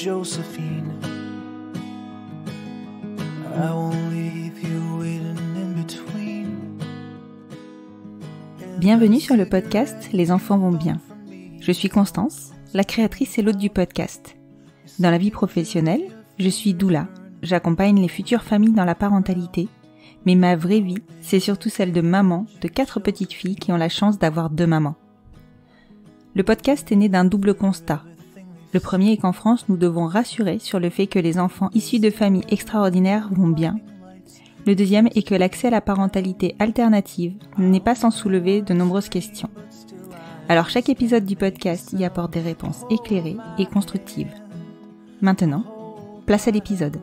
Josephine. I won't leave you waiting in between. Bienvenue sur le podcast Les enfants vont bien. Je suis Constance, la créatrice et l'hôte du podcast. Dans la vie professionnelle, je suis doula. J'accompagne les futures familles dans la parentalité. Mais ma vraie vie, c'est surtout celle de maman de 4 petites filles qui ont la chance d'avoir 2 mamans. Le podcast est né d'un double constat. Le premier est qu'en France, nous devons rassurer sur le fait que les enfants issus de familles extraordinaires vont bien. Le deuxième est que l'accès à la parentalité alternative n'est pas sans soulever de nombreuses questions. Alors chaque épisode du podcast y apporte des réponses éclairées et constructives. Maintenant, place à l'épisode.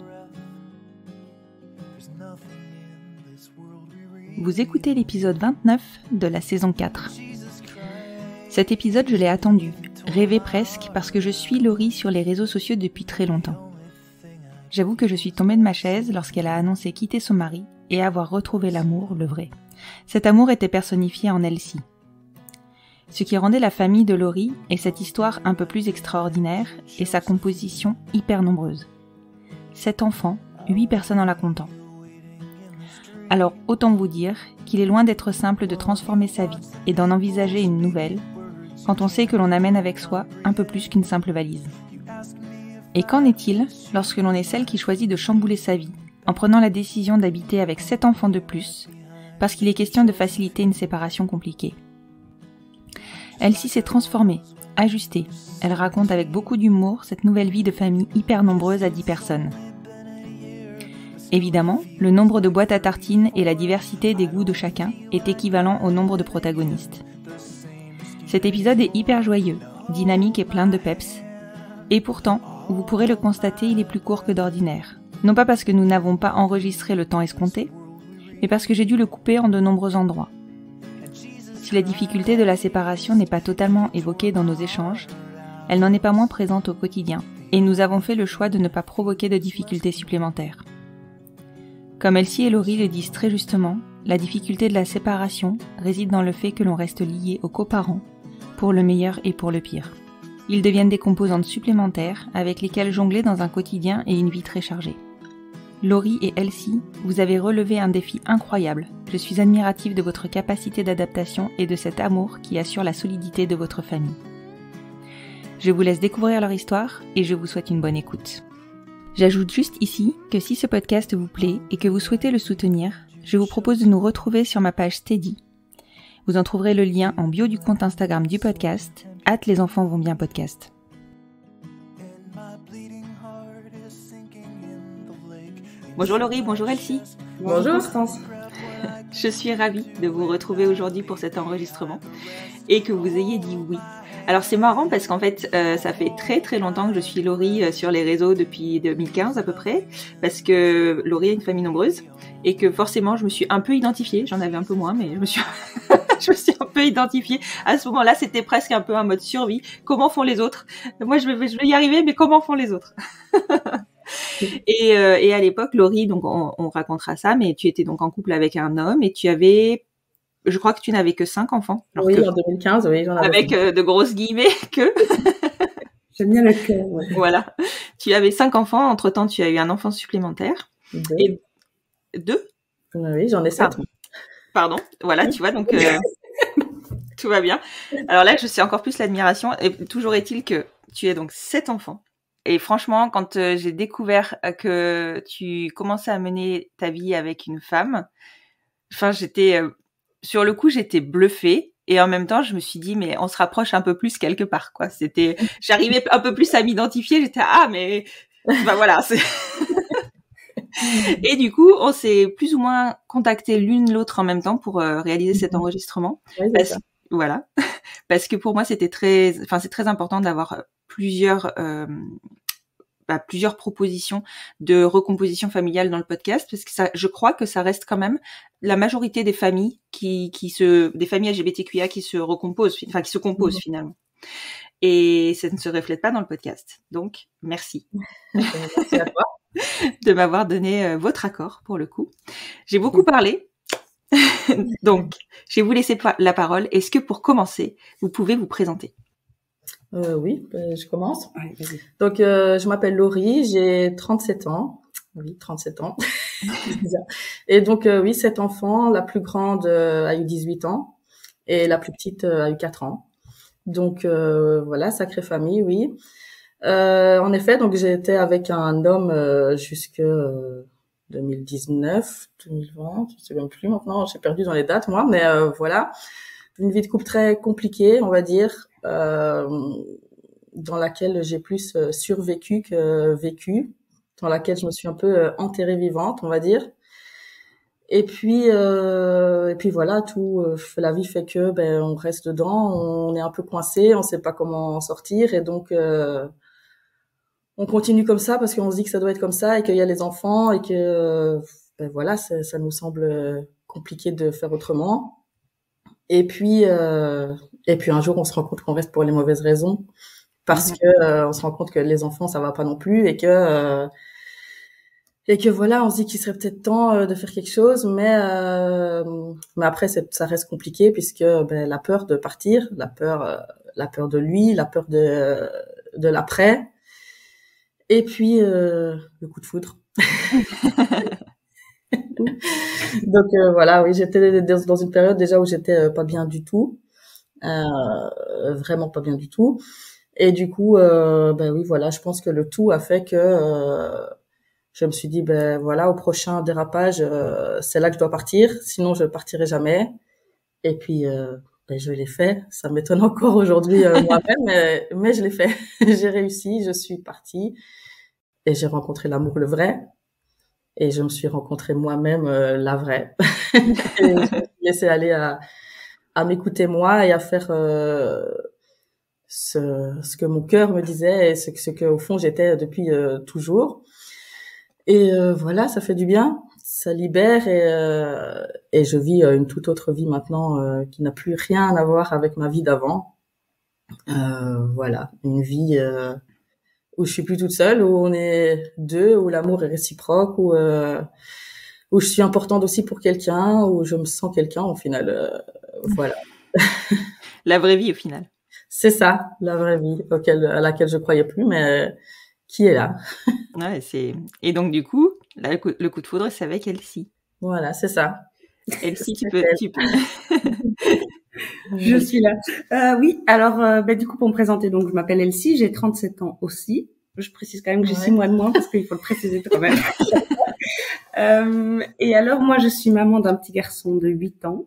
Vous écoutez l'épisode 29 de la saison 4. Cet épisode, je l'ai attendu, rêvé presque, parce que je suis Laurie sur les réseaux sociaux depuis très longtemps. J'avoue que je suis tombée de ma chaise lorsqu'elle a annoncé quitter son mari et avoir retrouvé l'amour, le vrai. Cet amour était personnifié en Elsie. Ce qui rendait la famille de Laurie et cette histoire un peu plus extraordinaire et sa composition hyper nombreuse. 7 enfants, 8 personnes en la comptant. Alors autant vous dire qu'il est loin d'être simple de transformer sa vie et d'en envisager une nouvelle quand on sait que l'on amène avec soi un peu plus qu'une simple valise. Et qu'en est-il lorsque l'on est celle qui choisit de chambouler sa vie en prenant la décision d'habiter avec 7 enfants de plus parce qu'il est question de faciliter une séparation compliquée. Elsie s'est transformée, ajustée. Elle raconte avec beaucoup d'humour cette nouvelle vie de famille hyper nombreuse à 10 personnes. Évidemment, le nombre de boîtes à tartines et la diversité des goûts de chacun est équivalent au nombre de protagonistes. Cet épisode est hyper joyeux, dynamique et plein de peps. Et pourtant, vous pourrez le constater, il est plus court que d'ordinaire. Non pas parce que nous n'avons pas enregistré le temps escompté, mais parce que j'ai dû le couper en de nombreux endroits. Si la difficulté de la séparation n'est pas totalement évoquée dans nos échanges, elle n'en est pas moins présente au quotidien, et nous avons fait le choix de ne pas provoquer de difficultés supplémentaires. Comme Elsie et Laurie le disent très justement, la difficulté de la séparation réside dans le fait que l'on reste lié aux coparents, pour le meilleur et pour le pire. Ils deviennent des composantes supplémentaires avec lesquelles jongler dans un quotidien et une vie très chargée. Laurie et Elsie, vous avez relevé un défi incroyable. Je suis admirative de votre capacité d'adaptation et de cet amour qui assure la solidité de votre famille. Je vous laisse découvrir leur histoire et je vous souhaite une bonne écoute. J'ajoute juste ici que si ce podcast vous plaît et que vous souhaitez le soutenir, je vous propose de nous retrouver sur ma page Steady. Vous en trouverez le lien en bio du compte Instagram du podcast, @lesenfantsvontsbienpodcast. Bonjour Laurie, bonjour Elsie. Bonjour Constance. Je suis ravie de vous retrouver aujourd'hui pour cet enregistrement et que vous ayez dit oui. Alors c'est marrant parce qu'en fait ça fait très très longtemps que je suis Laurie sur les réseaux depuis 2015 à peu près, parce que Laurie a une famille nombreuse et que forcément je me suis un peu identifiée, j'en avais un peu moins mais je me suis je me suis un peu identifiée. À ce moment-là, c'était presque un peu un mode survie. Comment font les autres ? Moi je vais y arriver, mais comment font les autres ? Et à l'époque, Laurie, donc on racontera ça, mais tu étais donc en couple avec un homme et tu avais, je crois que tu n'avais que 5 enfants. Oui, en 2015, oui, j'en avais. Avec de grosses guillemets que. J'aime bien le cœur. Ouais. Voilà. Tu avais 5 enfants. Entre-temps, tu as eu un enfant supplémentaire. 2. Et 2 ? Oui, j'en ai 7. Pardon. Voilà, tu vois, donc tout va bien. Alors là, je sais encore plus l'admiration. Et toujours est-il que tu as donc 7 enfants. Et franchement, quand j'ai découvert que tu commençais à mener ta vie avec une femme, enfin, j'étais sur le coup, j'étais bluffée et en même temps, je me suis dit mais on se rapproche un peu plus quelque part quoi. J'arrivais un peu plus à m'identifier, j'étais mais bah voilà, c'est Et du coup, on s'est plus ou moins contacté l'une l'autre en même temps pour réaliser cet enregistrement. Oui, voilà. Parce que pour moi, c'est très important d'avoir plusieurs propositions de recomposition familiale dans le podcast, parce que je crois que ça reste quand même la majorité des familles des familles LGBTQIA qui se recomposent, qui se composent finalement. Et ça ne se reflète pas dans le podcast. Donc, merci. Merci à toi. De m'avoir donné votre accord pour le coup. J'ai beaucoup parlé. Donc, je vais vous laisser la parole. Est-ce que pour commencer, vous pouvez vous présenter ? Oui, je commence. Ouais, vas-y. Donc, je m'appelle Laurie, j'ai 37 ans. Oui, 37 ans. C'est bizarre. Et donc, oui, 7 enfants. La plus grande a eu 18 ans et la plus petite a eu 4 ans. Donc, voilà, sacrée famille, oui. En effet, donc j'ai été avec un homme jusque 2019, 2020, je sais même plus maintenant, j'ai perdu dans les dates moi, mais voilà, une vie de couple très compliquée, on va dire, dans laquelle j'ai plus survécu que vécu, dans laquelle je me suis un peu enterrée vivante, on va dire. Et puis voilà, la vie fait que ben on reste dedans, on est un peu coincé, on sait pas comment en sortir, et donc on continue comme ça parce qu'on se dit que ça doit être comme ça et qu'il y a les enfants et que ben voilà, ça nous semble compliqué de faire autrement. Et puis un jour on se rend compte qu'on reste pour les mauvaises raisons parce que on se rend compte que les enfants ça va pas non plus et que voilà, on se dit qu'il serait peut-être temps de faire quelque chose, mais après ça reste compliqué puisque ben la peur de partir, la peur de lui, la peur de l'après. Et puis le coup de foudre. Donc voilà, oui, j'étais dans une période déjà où j'étais pas bien du tout, vraiment pas bien du tout. Et du coup, ben oui, voilà, je pense que le tout a fait que je me suis dit, ben voilà, au prochain dérapage, c'est là que je dois partir, sinon je partirai jamais. Et puis ben, je l'ai fait. Ça m'étonne encore aujourd'hui moi-même, mais je l'ai fait. J'ai réussi, je suis partie. Et j'ai rencontré l'amour le vrai. Et je me suis rencontrée moi-même la vraie. Et je me suis laissée aller à m'écouter moi et à faire ce que mon cœur me disait et ce que au fond j'étais depuis toujours. Et voilà, ça fait du bien, ça libère et je vis une toute autre vie maintenant qui n'a plus rien à voir avec ma vie d'avant. Voilà, une vie où je suis plus toute seule, où on est deux, où l'amour est réciproque, où je suis importante aussi pour quelqu'un, où je me sens quelqu'un au final. Voilà. La vraie vie au final. C'est ça, la vraie vie à laquelle je croyais plus, mais qui est là. Ouais, et donc du coup, là, le coup de foudre, c'est avec Elsie. Voilà, c'est ça. Elsie, tu peux. Je suis là. Oui, alors du coup pour me présenter, donc je m'appelle Elsie, j'ai 37 ans aussi. Je précise quand même que j'ai 6 mois de moins parce qu'il faut le préciser quand même. Et alors moi je suis maman d'un petit garçon de 8 ans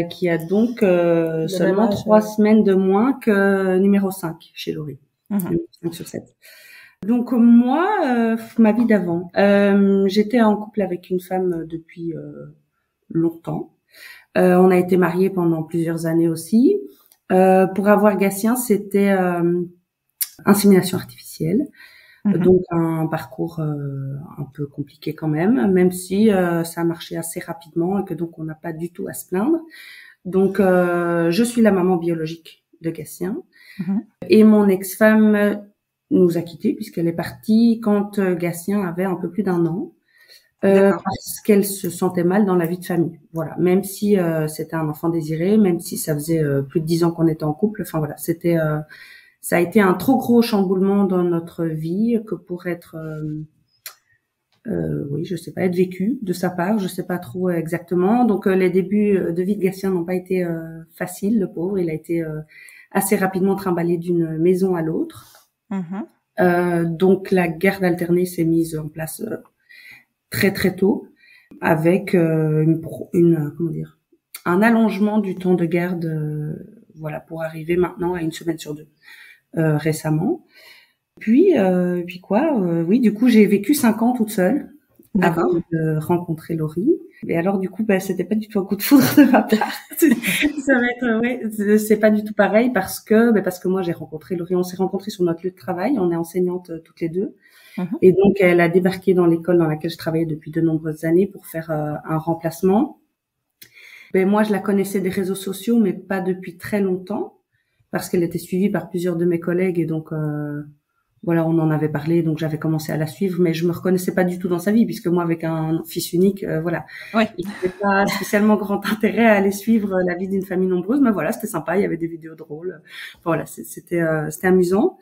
qui a donc seulement 3 semaines de moins que numéro 5 chez Laurie. 5 sur 7. Donc moi, ma vie d'avant, j'étais en couple avec une femme depuis longtemps. On a été mariés pendant plusieurs années aussi. Pour avoir Gatien, c'était insémination artificielle. Donc un parcours un peu compliqué quand même si ça a marché assez rapidement et que donc on n'a pas du tout à se plaindre. Donc je suis la maman biologique de Gatien et mon ex-femme nous a quittés puisqu'elle est partie quand Gatien avait un peu plus d'1 an. Parce qu'elle se sentait mal dans la vie de famille. Voilà, même si c'était un enfant désiré, même si ça faisait plus de 10 ans qu'on était en couple. Enfin voilà, ça a été un trop gros chamboulement dans notre vie que pour être, oui, je sais pas, être vécu de sa part. Je sais pas trop exactement. Donc les débuts de vie de Gatien n'ont pas été faciles, le pauvre. Il a été assez rapidement trimballé d'une maison à l'autre. Donc la garde alternée s'est mise en place très très tôt, avec comment dire, un allongement du temps de garde, voilà, pour arriver maintenant à 1 semaine sur 2 récemment. Puis quoi, oui, du coup j'ai vécu 5 ans toute seule avant de rencontrer Laurie. Et alors du coup, c'était pas du tout un coup de foudre de ma part. Ça va être, c'est pas du tout pareil parce que moi j'ai rencontré Laurie, on s'est rencontrés sur notre lieu de travail, on est enseignantes toutes les deux. Et donc, elle a débarqué dans l'école dans laquelle je travaillais depuis de nombreuses années pour faire un remplacement. Moi, je la connaissais des réseaux sociaux, mais pas depuis très longtemps, parce qu'elle était suivie par plusieurs de mes collègues. Et donc, voilà, on en avait parlé, donc j'avais commencé à la suivre, mais je me reconnaissais pas du tout dans sa vie, puisque moi, avec un fils unique, voilà, ouais. il n'y avait pas spécialement grand intérêt à aller suivre la vie d'une famille nombreuse, mais voilà, c'était sympa, il y avait des vidéos drôles, voilà, c'était amusant.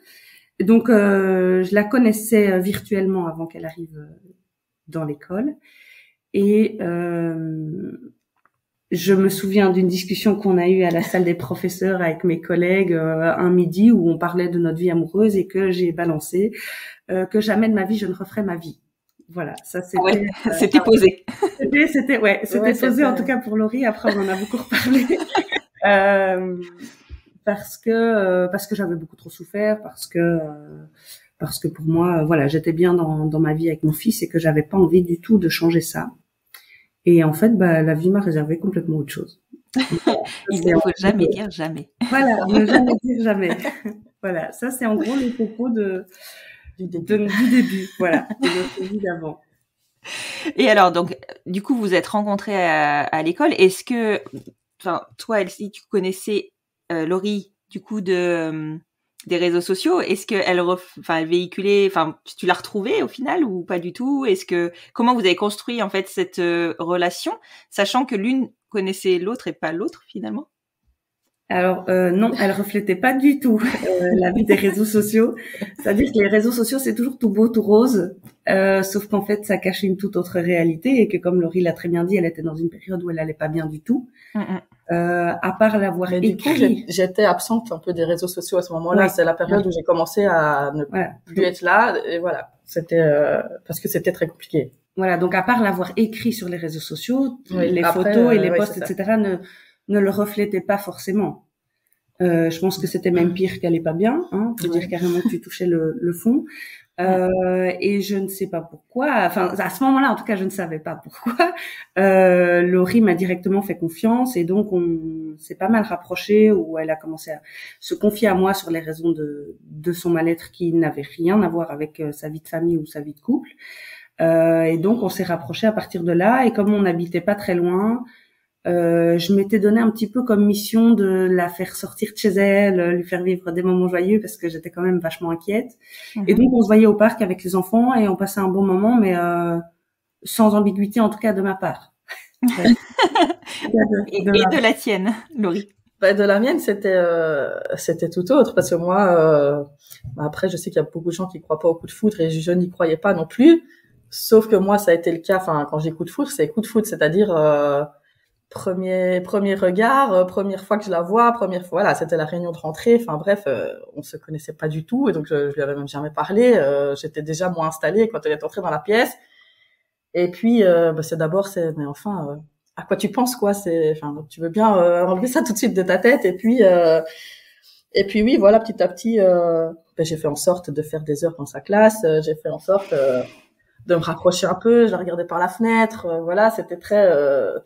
Et donc, je la connaissais virtuellement avant qu'elle arrive dans l'école, et je me souviens d'une discussion qu'on a eue à la salle des professeurs avec mes collègues un midi où on parlait de notre vie amoureuse et que j'ai balancé que jamais de ma vie je ne referais ma vie. Voilà, ça c'était c'était posé. C'était posé en tout cas pour Laurie. Après on en a beaucoup reparlé parce que j'avais beaucoup trop souffert, parce que pour moi voilà, j'étais bien dans ma vie avec mon fils et que j'avais pas envie du tout de changer ça. Et en fait, la vie m'a réservé complètement autre chose. Il ne faut jamais dire jamais. Voilà, ne jamais dire jamais. Voilà, ça c'est en gros le propos du début, voilà, de notre vie d'avant. Et alors, donc, du coup, vous êtes rencontrés à l'école. Est-ce que, enfin, toi, Elsie, tu connaissais Laurie, du coup, des réseaux sociaux? Est-ce que elle véhiculait, enfin, tu l'as retrouvée au final ou pas du tout? Comment vous avez construit en fait cette relation, sachant que l'une connaissait l'autre et pas l'autre finalement? Alors non, elle reflétait pas du tout la vie des réseaux sociaux. C'est-à-dire que les réseaux sociaux c'est toujours tout beau, tout rose, sauf qu'en fait ça cache une toute autre réalité et que comme Laurie l'a très bien dit, elle était dans une période où elle allait pas bien du tout. À part l'avoir écrit. Du coup, j'étais absente un peu des réseaux sociaux à ce moment-là. Oui. C'est la période où j'ai commencé à ne plus être là. Et voilà, c'était parce que c'était très compliqué. Voilà, donc à part l'avoir écrit sur les réseaux sociaux, les photos et les posts, etc., ne le reflétaient pas forcément. Je pense que c'était même pire qu'elle est pas bien. Hein, pour dire carrément que tu touchais le fond. Et je ne sais pas pourquoi. Enfin, à ce moment-là, en tout cas, je ne savais pas pourquoi. Laurie m'a directement fait confiance et donc on s'est pas mal rapproché où elle a commencé à se confier à moi sur les raisons de son mal-être qui n'avaient rien à voir avec sa vie de famille ou sa vie de couple. Et donc on s'est rapprochés à partir de là. Et comme on n'habitait pas très loin, je m'étais donné un petit peu comme mission de la faire sortir de chez elle, lui faire vivre des moments joyeux parce que j'étais quand même vachement inquiète. Et donc on se voyait au parc avec les enfants et on passait un bon moment, mais sans ambiguïté en tout cas de ma part. Et de la tienne, Laurie? De la mienne, c'était tout autre parce que moi, après je sais qu'il y a beaucoup de gens qui croient pas au coup de foudre et je n'y croyais pas non plus. Sauf que moi, ça a été le cas. Enfin, quand j'ai coup de foudre, c'est coup de foudre, c'est-à-dire premier regard, première fois que je la vois, voilà, c'était la réunion de rentrée. Enfin bref, on se connaissait pas du tout et donc je lui avais même jamais parlé. J'étais déjà moins installée quand elle est entrée dans la pièce. Et puis mais enfin, à quoi tu penses quoi? Tu veux bien enlever ça tout de suite de ta tête. Et puis oui, voilà, petit à petit, j'ai fait en sorte de faire des heures dans sa classe. J'ai fait en sorte de me rapprocher un peu, je la regardais par la fenêtre, voilà, c'était très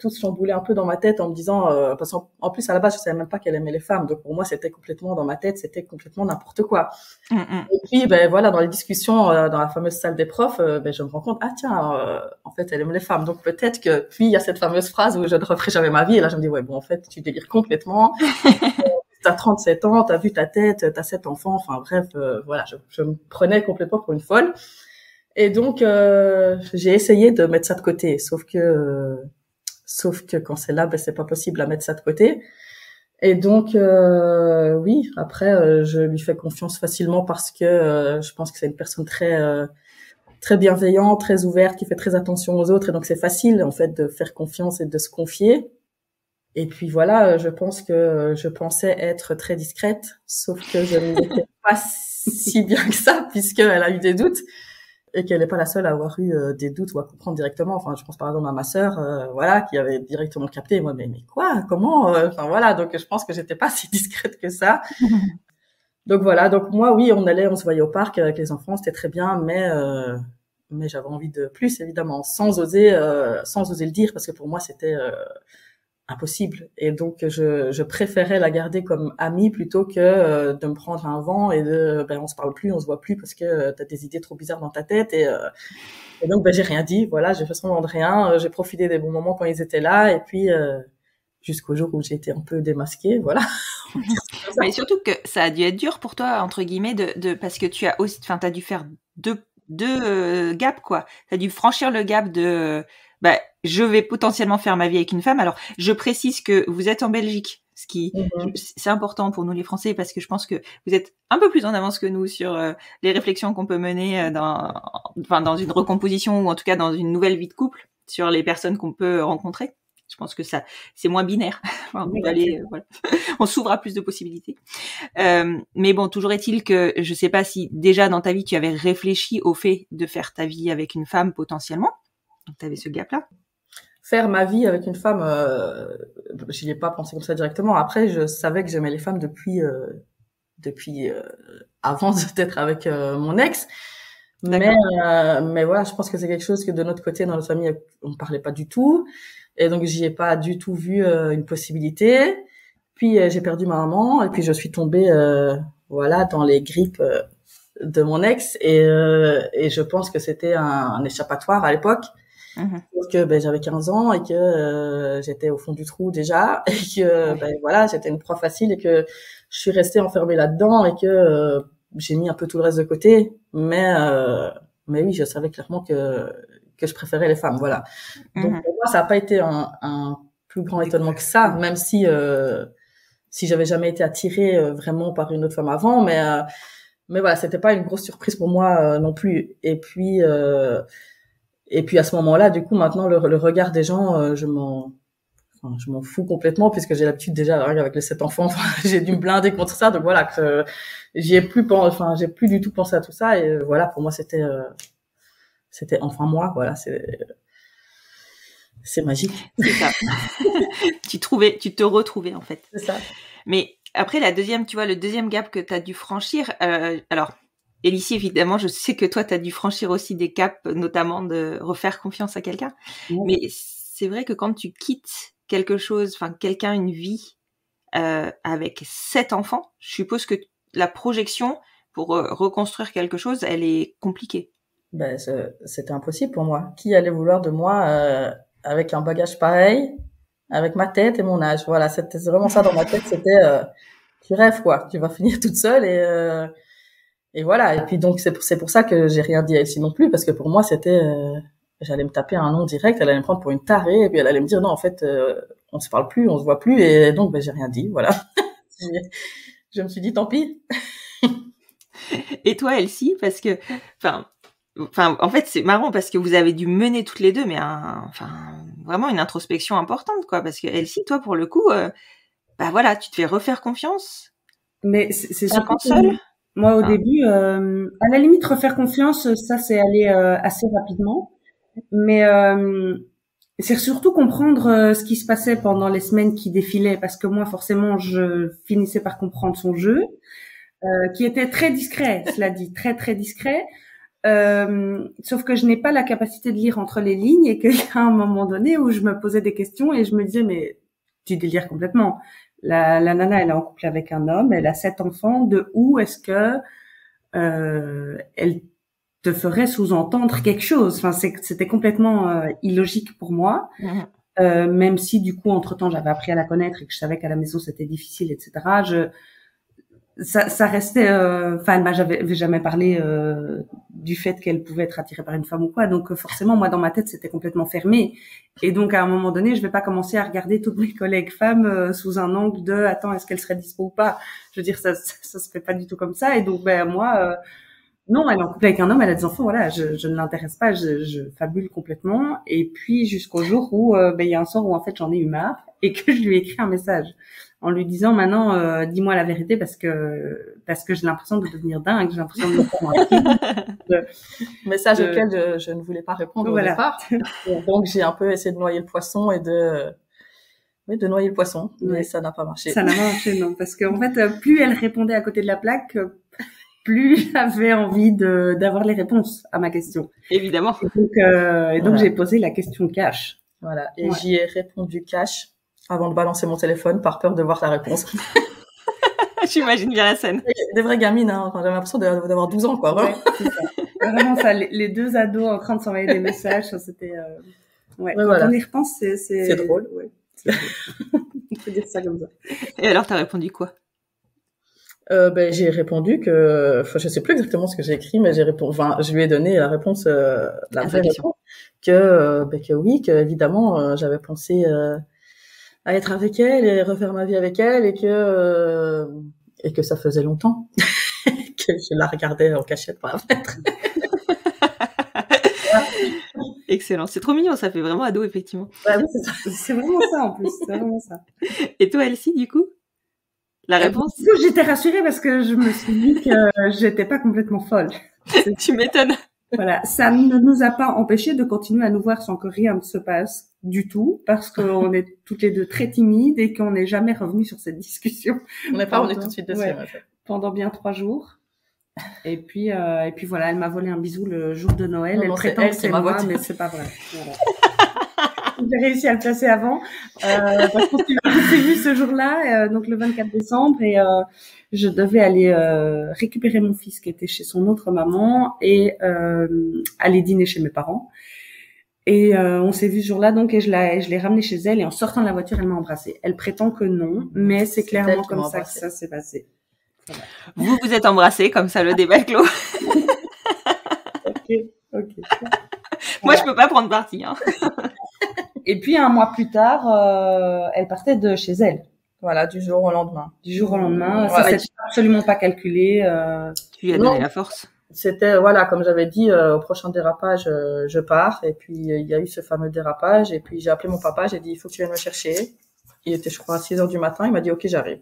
tout se chamboulait un peu dans ma tête en me disant parce qu'en plus à la base je savais même pas qu'elle aimait les femmes, donc pour moi c'était complètement dans ma tête, c'était complètement n'importe quoi. Et puis voilà, dans les discussions dans la fameuse salle des profs, je me rends compte en fait elle aime les femmes, donc peut-être que puis il y a cette fameuse phrase où je ne referai jamais ma vie et là je me dis en fait tu délires complètement. T'as 37 ans, t'as vu ta tête, t'as 7 enfants, enfin bref, voilà, je me prenais complètement pour une folle. Et donc j'ai essayé de mettre ça de côté, sauf que quand c'est là, c'est pas possible à mettre ça de côté. Et donc oui, après je lui fais confiance facilement parce que je pense que c'est une personne très très bienveillante, très ouverte, qui fait très attention aux autres et donc c'est facile en fait de faire confiance et de se confier. Et puis voilà, je pense que je pensais être très discrète, sauf que je ne l'étais pas si bien que ça puisqu'elle a eu des doutes. Et qu'elle n'est pas la seule à avoir eu des doutes ou à comprendre directement. Enfin, je pense par exemple à ma sœur, voilà, qui avait directement capté. Et moi, mais quoi, comment enfin voilà. Donc, je pense que j'étais pas si discrète que ça. Donc voilà. Donc moi, oui, on se voyait au parc avec les enfants, c'était très bien, mais j'avais envie de plus, évidemment, sans oser le dire, parce que pour moi, c'était impossible. Et donc, je préférais la garder comme amie plutôt que de me prendre un vent et on se parle plus, on se voit plus parce que t'as des idées trop bizarres dans ta tête. Et donc, j'ai rien dit. Voilà, j'ai fait semblant de rien. J'ai profité des bons moments quand ils étaient là. Et puis, jusqu'au jour où j'ai été un peu démasquée, voilà. Mais surtout que ça a dû être dur pour toi, entre guillemets, parce que tu as aussi, enfin, t'as dû faire deux gaps, quoi. T'as dû franchir le gap de, je vais potentiellement faire ma vie avec une femme. Alors, je précise que vous êtes en Belgique, ce qui, c'est important pour nous les Français, parce que je pense que vous êtes un peu plus en avance que nous sur les réflexions qu'on peut mener dans une recomposition, ou en tout cas dans une nouvelle vie de couple, sur les personnes qu'on peut rencontrer. Je pense que ça, c'est moins binaire. Enfin, voilà. On s'ouvre à plus de possibilités. Mais bon, toujours est-il que je sais pas si déjà dans ta vie tu avais réfléchi au fait de faire ta vie avec une femme potentiellement. Donc tu avais ce gap-là. Faire ma vie avec une femme, j'y ai pas pensé comme ça directement. Après, je savais que j'aimais les femmes depuis avant d'être avec mon ex. Mais voilà, je pense que c'est quelque chose que de notre côté, dans notre famille, on parlait pas du tout. Et donc, j'y ai pas du tout vu une possibilité. Puis, j'ai perdu ma maman et puis je suis tombée, dans les grippes de mon ex. Et je pense que c'était un échappatoire à l'époque. Parce que j'avais 15 ans et que j'étais au fond du trou déjà. Et que, j'étais une proie facile et que je suis restée enfermée là-dedans et que j'ai mis un peu tout le reste de côté. Mais oui, je savais clairement que je préférais les femmes, voilà. Donc pour moi, ça n'a pas été un plus grand étonnement que ça, même si j'avais jamais été attirée vraiment par une autre femme avant, mais voilà, c'était pas une grosse surprise pour moi non plus. Et puis à ce moment-là, du coup, maintenant le regard des gens, je m'en fous complètement puisque j'ai l'habitude déjà avec les 7 enfants, j'ai dû me blinder contre ça, donc voilà, que j'ai plus du tout pensé à tout ça et voilà, pour moi c'était enfin moi, voilà, c'est magique. C'est ça. Tu te retrouvais en fait. C'est ça. Mais après le deuxième gap que tu as dû franchir, alors Élicie, évidemment, je sais que toi tu as dû franchir aussi des caps, notamment de refaire confiance à quelqu'un. Mais c'est vrai que quand tu quittes quelque chose, enfin quelqu'un, une vie avec 7 enfants, je suppose que la projection pour reconstruire quelque chose, elle est compliquée. C'était impossible pour moi. Qui allait vouloir de moi avec un bagage pareil, avec ma tête et mon âge? Voilà, c'était vraiment ça dans ma tête. C'était tu rêves quoi, tu vas finir toute seule et voilà. Et puis donc c'est pour ça que j'ai rien dit à Elsie non plus, parce que pour moi c'était j'allais me taper un nom direct, elle allait me prendre pour une tarée et puis elle allait me dire non en fait on se parle plus, on se voit plus et donc j'ai rien dit, voilà. Je me suis dit tant pis. Et toi Elsie, parce que en fait, c'est marrant parce que vous avez dû mener toutes les deux, mais vraiment une introspection importante, quoi. Parce que Elsie, toi, pour le coup, tu te fais refaire confiance. Mais c'est surtout seule. Moi, au début, à la limite, refaire confiance, ça, c'est aller assez rapidement. Mais c'est surtout comprendre ce qui se passait pendant les semaines qui défilaient, parce que moi, forcément, je finissais par comprendre son jeu, qui était très discret, cela dit, très très discret. Sauf que je n'ai pas la capacité de lire entre les lignes et qu'il y a un moment donné où je me posais des questions et je me disais mais tu délires complètement. La nana, elle est en couple avec un homme, elle a 7 enfants. De où est-ce que elle te ferait sous-entendre quelque chose? Enfin, c'était complètement illogique pour moi. Même si du coup, entre-temps, j'avais appris à la connaître et que je savais qu'à la maison c'était difficile, etc. Ça restait, elle m'avait jamais parlé du fait qu'elle pouvait être attirée par une femme ou quoi, donc forcément moi dans ma tête c'était complètement fermé et donc à un moment donné je vais pas commencer à regarder toutes mes collègues femmes sous un angle de attends est-ce qu'elle serait dispo ou pas, je veux dire ça se fait pas du tout comme ça et donc moi non, elle est en couple avec un homme, elle a des enfants, voilà, je ne l'intéresse pas, je fabule complètement et puis jusqu'au jour où il y a un soir où en fait j'en ai eu marre et que je lui ai écrit un message en lui disant maintenant dis-moi la vérité parce que j'ai l'impression de devenir dingue, j'ai l'impression de me faire un film. Message auquel je ne voulais pas répondre au départ. Donc j'ai un peu essayé de noyer le poisson et de noyer le poisson, mais ça n'a pas marché. Ça n'a pas marché non, parce qu'en fait plus elle répondait à côté de la plaque, plus j'avais envie d'avoir les réponses à ma question. Évidemment. Et donc j'ai posé la question cash. Voilà, et j'y ai répondu cash avant de balancer mon téléphone par peur de voir la réponse. J'imagine bien la scène. Des vraies gamines, hein. Enfin, j'avais l'impression d'avoir 12 ans, quoi. Ouais, c'est ça. Vraiment ça, les 2 ados en train de s'envoyer des messages, ça c'était... Ouais, quand on y repense, c'est drôle. Ouais, c'est drôle. On peut dire ça comme ça. Et alors, t'as répondu quoi? J'ai répondu que, enfin, je sais plus exactement ce que j'ai écrit, mais je lui ai donné la réponse, la vraie réponse, que oui, que évidemment, j'avais pensé à être avec elle et refaire ma vie avec elle, et que ça faisait longtemps que je la regardais en cachette par la fenêtre. Excellent, c'est trop mignon, ça fait vraiment ado, effectivement. Ouais, oui, c'est ça. C'est vraiment ça en plus, c'est vraiment ça. Et toi, Elsie, du coup, la réponse? Du coup, j'étais rassurée parce que je me suis dit que j'étais pas complètement folle. Tu m'étonnes. Voilà, ça ne nous a pas empêché de continuer à nous voir sans que rien ne se passe du tout, parce qu'on est toutes les deux très timides et qu'on n'est jamais revenu sur cette discussion. On n'est pas revenu tout de suite dessus. Ouais, pendant bien 3 jours. Et puis voilà, elle m'a volé un bisou le jour de Noël. Elle prétend que c'est moi, mais c'est pas vrai. Voilà. J'ai réussi à le placer avant. Parce qu'on s'est vu ce jour-là, donc le 24 décembre, et je devais aller récupérer mon fils qui était chez son autre maman et aller dîner chez mes parents. Et on s'est vu ce jour-là, donc, et je l'ai ramené chez elle, et en sortant de la voiture, elle m'a embrassée. Elle prétend que non, mais c'est clairement comme ça que ça s'est passé. Voilà. Vous êtes embrassés, comme ça le débat est clos. Ok. Moi, je peux pas prendre parti, hein. Et puis, un mois plus tard, elle partait de chez elle. Voilà, du jour au lendemain. Du jour au lendemain. Ça, c'est absolument pas calculé. Tu lui as donné la force. C'était, voilà, comme j'avais dit, au prochain dérapage, je pars. Et puis, il y a eu ce fameux dérapage. Et puis, j'ai appelé mon papa. J'ai dit, il faut que tu viennes me chercher. Il était, je crois, à 6 heures du matin. Il m'a dit, OK, j'arrive.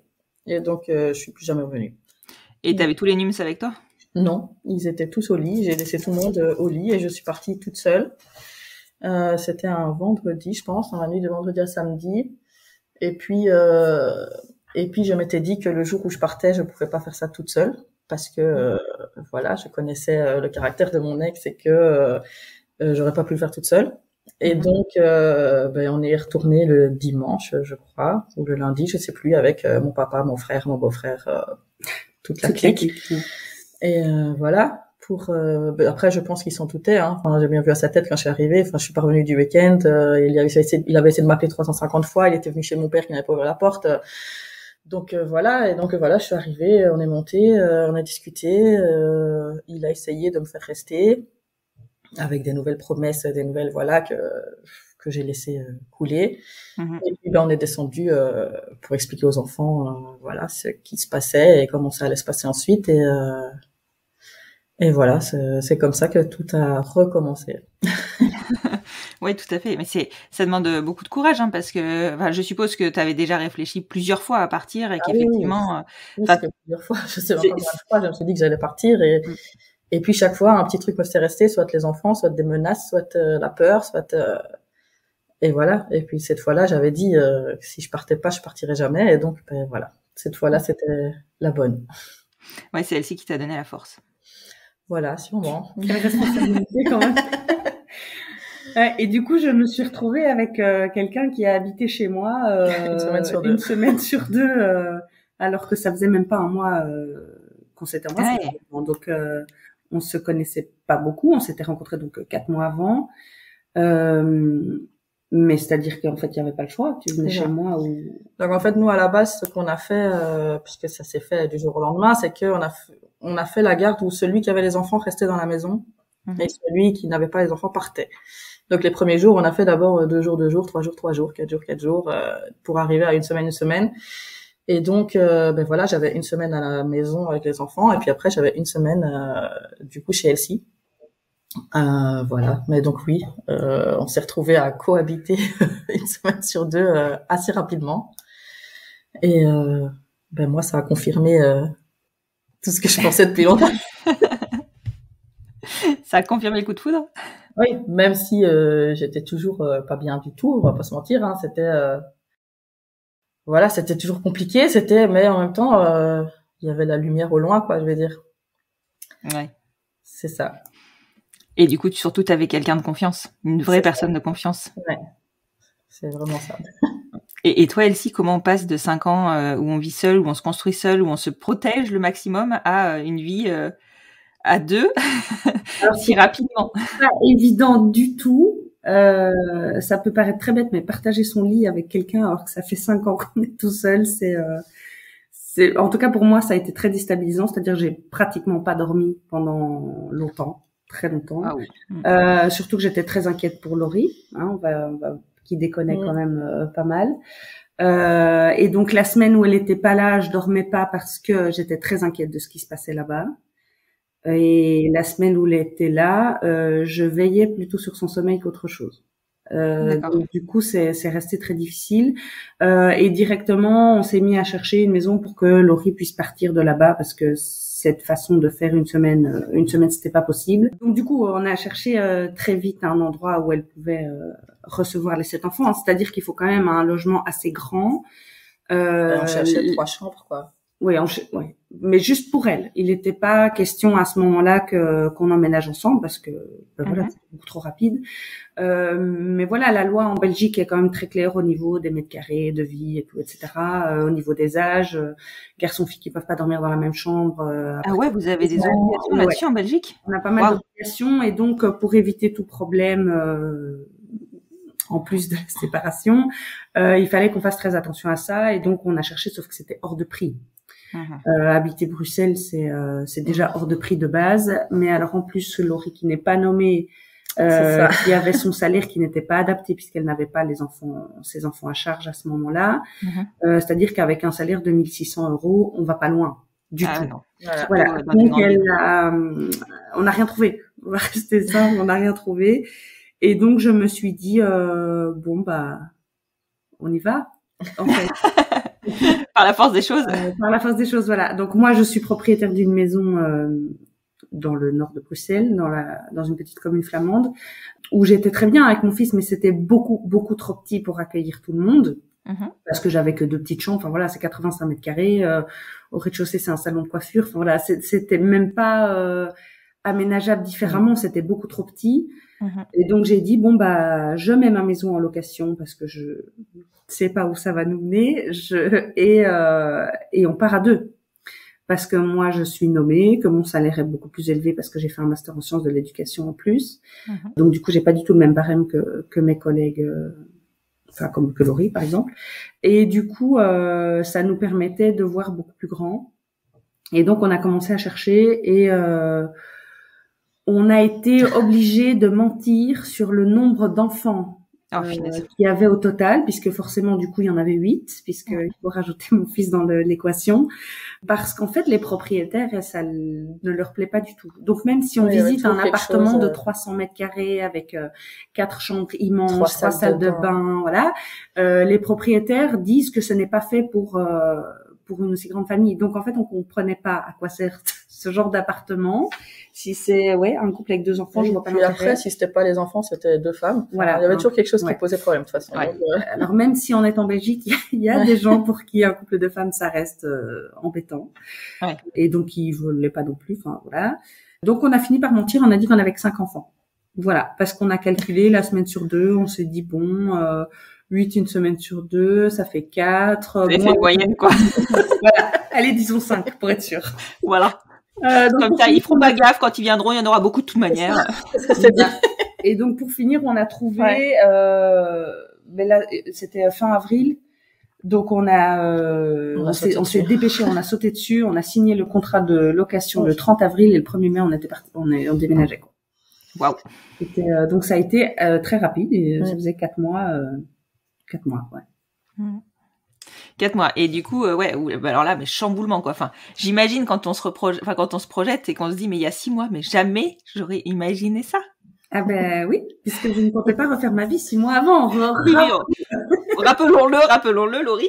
Et donc, je suis plus jamais revenue. Et t'avais tous les NUMS avec toi? Non, ils étaient tous au lit. J'ai laissé tout le monde au lit et je suis partie toute seule. C'était un vendredi, je pense, dans la nuit de vendredi à samedi. Et puis je m'étais dit que le jour où je partais, je pouvais pas faire ça toute seule parce que voilà, je connaissais le caractère de mon ex et que j'aurais pas pu le faire toute seule. Et donc on est retourné le dimanche, je crois, ou le lundi, je sais plus, avec mon papa, mon frère, mon beau-frère, toute la clique. Et voilà. Après, je pense qu'il s'en doutait. Hein. Enfin, j'ai bien vu à sa tête quand je suis arrivée. Enfin, je suis pas revenue du week-end. Il avait essayé de m'appeler 350 fois. Il était venu chez mon père qui n'avait pas ouvert la porte. Donc voilà. Et donc voilà, je suis arrivée. On est monté, on a discuté. Il a essayé de me faire rester avec des nouvelles promesses, des nouvelles que j'ai laissé couler. Et puis on est descendu pour expliquer aux enfants voilà ce qui se passait et comment ça allait se passer ensuite. Et voilà, c'est comme ça que tout a recommencé. Oui, tout à fait. Mais ça demande beaucoup de courage, hein, parce que, enfin, je suppose que tu avais déjà réfléchi plusieurs fois à partir et qu'effectivement, plusieurs fois. Je sais pas combien de fois, je me suis dit que j'allais partir et puis chaque fois un petit truc me s'est resté, soit les enfants, soit des menaces, soit la peur, soit et voilà. Et puis cette fois-là, j'avais dit que si je partais pas, je partirais jamais. Et donc voilà, cette fois-là, c'était la bonne. Ouais, c'est elle-ci qui t'a donné la force. Voilà, sûrement. Quelle responsabilité quand même. Et du coup, je me suis retrouvée avec quelqu'un qui a habité chez moi une semaine sur deux, alors que ça faisait même pas un mois qu'on s'était embrassés. Ouais. Donc, on se connaissait pas beaucoup. On s'était rencontrés donc 4 mois avant. Mais c'est-à-dire qu'en fait, il y avait pas le choix. Tu venais chez moi ou... Donc en fait, nous à la base, ce qu'on a fait, puisque ça s'est fait du jour au lendemain, c'est que on a fait la garde où celui qui avait les enfants restait dans la maison et celui qui n'avait pas les enfants partait. Donc les premiers jours, on a fait d'abord 2 jours, 2 jours, 3 jours, 3 jours, 4 jours, 4 jours, pour arriver à une semaine. Et donc, voilà, j'avais une semaine à la maison avec les enfants et puis après j'avais une semaine du coup chez Elsie. Voilà, mais donc oui, on s'est retrouvés à cohabiter une semaine sur 2 assez rapidement. Et moi, ça a confirmé tout ce que je pensais depuis longtemps. Ça a confirmé le coup de foudre? Oui, même si j'étais toujours pas bien du tout, on va pas se mentir. Hein, c'était toujours compliqué. Mais en même temps, il y avait la lumière au loin, quoi, je vais dire. Ouais. C'est ça. Et du coup, surtout, t'avais quelqu'un de confiance, une vraie personne de confiance. Ouais, c'est vraiment ça. Et toi, Elsie, comment on passe de 5 ans où on vit seul, où on se construit seul, où on se protège le maximum à une vie à 2 si rapidement? Pas évident du tout. Ça peut paraître très bête, mais partager son lit avec quelqu'un alors que ça fait 5 ans qu'on est tout seul, en tout cas pour moi, ça a été très déstabilisant. C'est-à-dire, j'ai pratiquement pas dormi pendant longtemps, très longtemps. Ah oui. Surtout que j'étais très inquiète pour Laurie, hein, qui déconnait quand même pas mal. Et donc la semaine où elle était pas là, je dormais pas parce que j'étais très inquiète de ce qui se passait là-bas. Et la semaine où elle était là, je veillais plutôt sur son sommeil qu'autre chose. Donc du coup, c'est resté très difficile. Et directement, on s'est mis à chercher une maison pour que Laurie puisse partir de là-bas parce que cette façon de faire une semaine, c'était pas possible. Donc du coup, on a cherché très vite un endroit où elle pouvait recevoir les 7 enfants. C'est-à-dire qu'il faut quand même un logement assez grand. On cherchait 3 chambres, quoi. Oui, mais juste pour elle. Il n'était pas question à ce moment-là qu'on emménage ensemble parce que voilà, c'est beaucoup trop rapide. Mais voilà, la loi en Belgique est quand même très claire au niveau des mètres carrés, de vie et tout, etc. Au niveau des âges, garçons-filles qui peuvent pas dormir dans la même chambre. Ah ouais, vous avez des obligations là-dessus en Belgique? On a pas mal d'obligations et donc pour éviter tout problème. En plus de la séparation, il fallait qu'on fasse très attention à ça et donc on a cherché, sauf que c'était hors de prix. Habiter Bruxelles, c'est déjà hors de prix de base, mais alors en plus Laurie qui n'est pas nommée, qui avait son salaire qui n'était pas adapté puisqu'elle n'avait pas ses enfants à charge à ce moment-là, c'est-à-dire qu'avec un salaire de 1 600 €, on va pas loin du tout. Non. Voilà. Donc on n'a rien trouvé. On va rester ça, on n'a rien trouvé. Et donc je me suis dit bon bah on y va en fait. Par la force des choses. Par la force des choses, voilà. Donc moi je suis propriétaire d'une maison dans le nord de Bruxelles, dans une petite commune flamande où j'étais très bien avec mon fils, mais c'était beaucoup trop petit pour accueillir tout le monde. Parce que j'avais que 2 petites chambres. Enfin voilà, c'est 85 mètres carrés. Au rez-de-chaussée, c'est un salon de coiffure. Enfin voilà, c'était même pas aménageable différemment. C'était beaucoup trop petit. Et donc j'ai dit bon bah je mets ma maison en location parce que je sais pas où ça va nous mener. Et on part à 2 parce que moi je suis nommée, que mon salaire est beaucoup plus élevé parce que j'ai fait un master en sciences de l'éducation en plus. Donc du coup j'ai pas du tout le même barème que mes collègues. Enfin comme que Laurie par exemple, et du coup ça nous permettait de voir beaucoup plus grand, et donc on a commencé à chercher et on a été obligé de mentir sur le nombre d'enfants qu'il y avait au total, puisque forcément du coup il y en avait 8, puisqu'il faut rajouter mon fils dans l'équation, parce qu'en fait les propriétaires ça ne leur plaît pas du tout. Donc même si on visite un appartement de 300 mètres carrés avec 4 chambres immenses, 3 salles de bain, voilà, les propriétaires disent que ce n'est pas fait pour une aussi grande famille. Donc en fait on comprenait pas à quoi sert ce genre d'appartement. Si c'est un couple avec 2 enfants, je vois pas l'intérêt. Puis après, si c'était pas les enfants, c'était 2 femmes. Voilà, il y avait toujours quelque chose qui posait problème de toute façon. Donc, alors même si on est en Belgique, il y a des gens pour qui un couple de femmes ça reste embêtant. Et donc ils voulaient pas non plus. Enfin voilà. Donc on a fini par mentir. On a dit qu'on avait que 5 enfants. Voilà, parce qu'on a calculé la semaine sur 2. On s'est dit bon. 8 une semaine sur 2, ça fait 4. C'est une moyenne, quoi. Voilà. Allez, disons 5, pour être sûr. Voilà. Comme ça, ils feront pas gaffe, quand ils viendront, il y en aura beaucoup de toute manière. C'est bien. Et donc, pour finir, on a trouvé, mais là, c'était fin avril. Donc, on s'est dépêché, on a sauté dessus, on a signé le contrat de location le 30 avril et le 1er mai, on était parti, on déménageait, quoi. Waouh. Donc, ça a été très rapide et ça faisait 4 mois. 4 mois, ouais. 4 mois. Et du coup, alors là, mais chamboulement, quoi. Enfin, j'imagine quand on se projette et qu'on se dit, mais il y a 6 mois, mais jamais j'aurais imaginé ça. Ah ben oui, puisque je ne comptais pas refaire ma vie 6 mois avant. Rappelons-le, Laurie,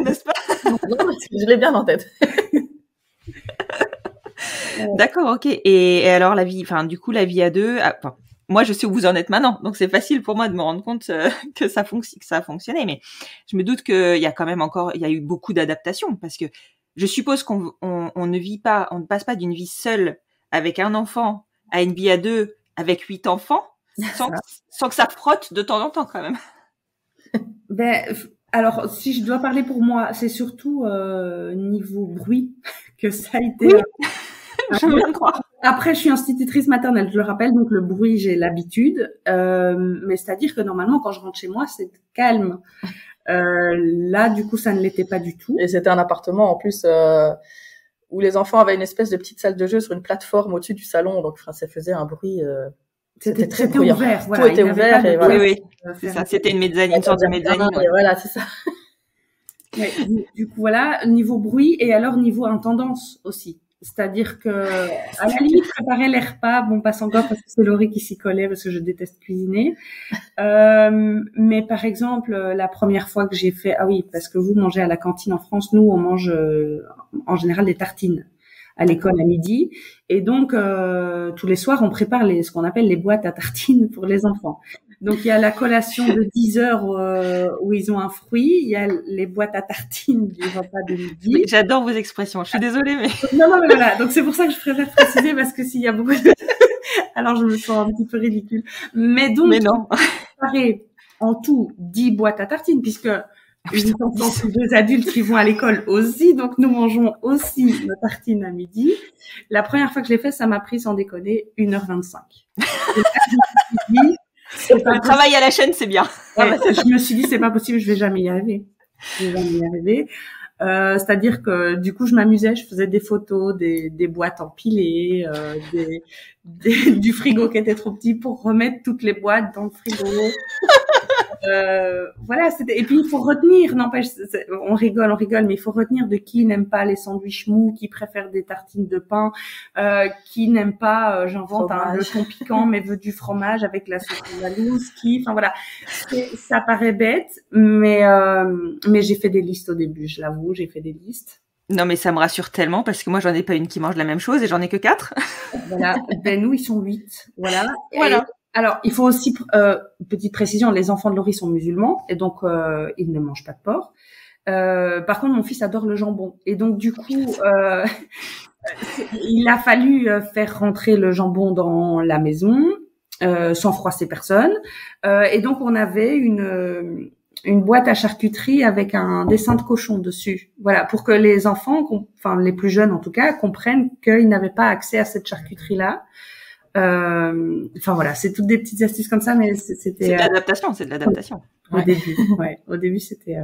n'est-ce pas? Je l'ai bien en tête. D'accord, ok. Et alors la vie à 2, moi, je sais où vous en êtes maintenant, donc c'est facile pour moi de me rendre compte que ça a fonctionné. Mais je me doute qu'il y a quand même il y a eu beaucoup d'adaptations, parce que je suppose qu'on ne passe pas d'une vie seule avec un enfant à une vie à 2 avec 8 enfants, sans que ça frotte de temps en temps quand même. Alors, si je dois parler pour moi, c'est surtout niveau bruit que ça a été. Oui. Je veux bien croire. Après, je suis institutrice maternelle, je le rappelle, donc le bruit, j'ai l'habitude. Mais c'est-à-dire que normalement, quand je rentre chez moi, c'est calme. Là, du coup, ça ne l'était pas du tout. Et c'était un appartement en plus où les enfants avaient une espèce de petite salle de jeu sur une plateforme au-dessus du salon, donc ça faisait un bruit. C'était très bruyant. Ouvert. Voilà. Tout était ouvert et voilà. Oui, c'est ça. C'était une sorte de mezzanine. Ouais. Voilà, c'est ça. Ouais, du coup, voilà, niveau bruit et alors niveau intendance aussi. C'est-à-dire que, à la limite, préparer les repas, bon, pas encore parce que c'est Laurie qui s'y collait parce que je déteste cuisiner. Mais par exemple, la première fois que j'ai fait, ah oui, parce que vous mangez à la cantine en France, nous, on mange en général des tartines à l'école à midi. Et donc, tous les soirs, on prépare ce qu'on appelle les boîtes à tartines pour les enfants. Donc, il y a la collation de 10 heures où ils ont un fruit. Il y a les boîtes à tartines du repas de midi. J'adore vos expressions. Je suis désolée, mais... Non, mais voilà. Donc, c'est pour ça que je préfère préciser parce que s'il y a beaucoup de... Alors, je me sens un petit peu ridicule. Mais donc, non. Pareil, en tout, 10 boîtes à tartines puisque nous sommes 2 adultes qui vont à l'école aussi. Donc, nous mangeons aussi nos tartines à midi. La première fois que je l'ai fait, ça m'a pris, sans déconner, 1h25. Le travail à la chaîne, c'est bien. Ouais, je me suis dit, c'est pas possible, je vais jamais y arriver. C'est-à-dire que du coup, je m'amusais, je faisais des photos, des boîtes empilées, du frigo qui était trop petit pour remettre toutes les boîtes dans le frigo. Voilà, et puis il faut retenir, n'empêche, on rigole, mais il faut retenir de qui n'aime pas les sandwichs mous, qui préfère des tartines de pain, qui n'aime pas, j'invente le thon piquant, mais veut du fromage avec la sauce andalouse, enfin voilà, ça paraît bête, mais j'ai fait des listes au début, je l'avoue, j'ai fait des listes. Non, mais ça me rassure tellement parce que moi, j'en ai pas une qui mange la même chose et j'en ai que 4. Voilà, nous, ils sont 8, voilà. Voilà. Alors, il faut aussi, petite précision, les enfants de Laurie sont musulmans et donc ils ne mangent pas de porc. Par contre, mon fils adore le jambon et donc du coup, il a fallu faire rentrer le jambon dans la maison sans froisser personne. Et donc, on avait une boîte à charcuterie avec un dessin de cochon dessus. Voilà, pour que les enfants, enfin les plus jeunes en tout cas, comprennent qu'ils n'avaient pas accès à cette charcuterie-là. Enfin voilà, c'est toutes des petites astuces comme ça, mais c'était. C'est de l'adaptation. Au début, au début c'était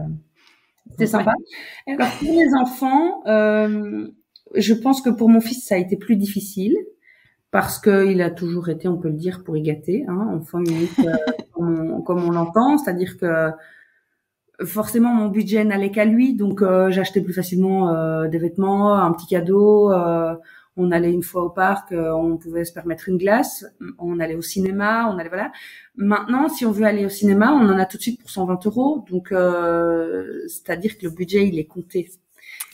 sympa. Et alors pour les enfants, je pense que pour mon fils ça a été plus difficile parce que il a toujours été, on peut le dire, pour y gâter, hein, enfant unique comme on l'entend, c'est-à-dire que forcément mon budget n'allait qu'à lui, donc j'achetais plus facilement des vêtements, un petit cadeau. On allait une fois au parc, on pouvait se permettre une glace, on allait au cinéma, voilà. Maintenant, si on veut aller au cinéma, on en a tout de suite pour 120 €, donc c'est-à-dire que le budget il est compté.